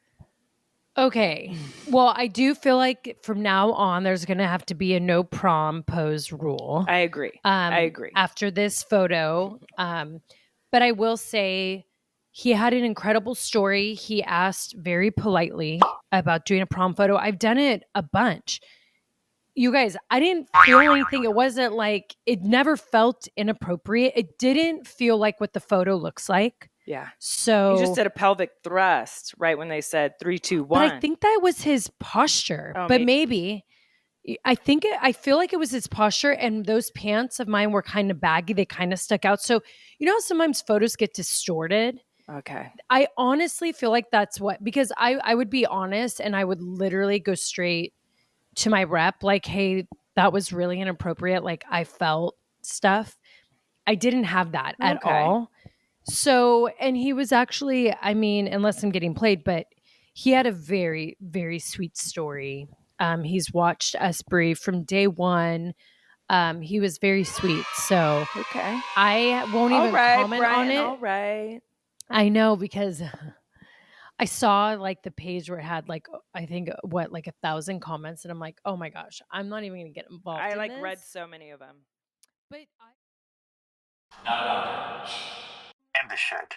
Okay. Well, I do feel like from now on, there's going to have to be a no prom pose rule. I agree. I agree. After this photo. But I will say he had an incredible story. He asked very politely about doing a prom photo. I've done it a bunch. You guys, I didn't feel anything. It wasn't like, it never felt inappropriate. It didn't feel like what the photo looks like. Yeah. So you just did a pelvic thrust right when they said 3, 2, 1. But I think that was his posture. Oh, but maybe I feel like it was his posture, and those pants of mine were kind of baggy. They kind of stuck out. So you know how sometimes photos get distorted? Okay. I honestly feel like that's what, because I would be honest and I would literally go straight to my rep, like, hey, that was really inappropriate. Like, I felt stuff. I didn't have that at all. So, and he was actually, I mean, unless I'm getting played, but he had a very, very sweet story. He's watched us breathe from day one. He was very sweet. So, I won't even comment on it. All right. I know, because I saw like the page where it had like, I think what, like 1,000 comments, and I'm like, oh my gosh, I'm not even gonna get involved. I in like this. read so many of them. But In the shed.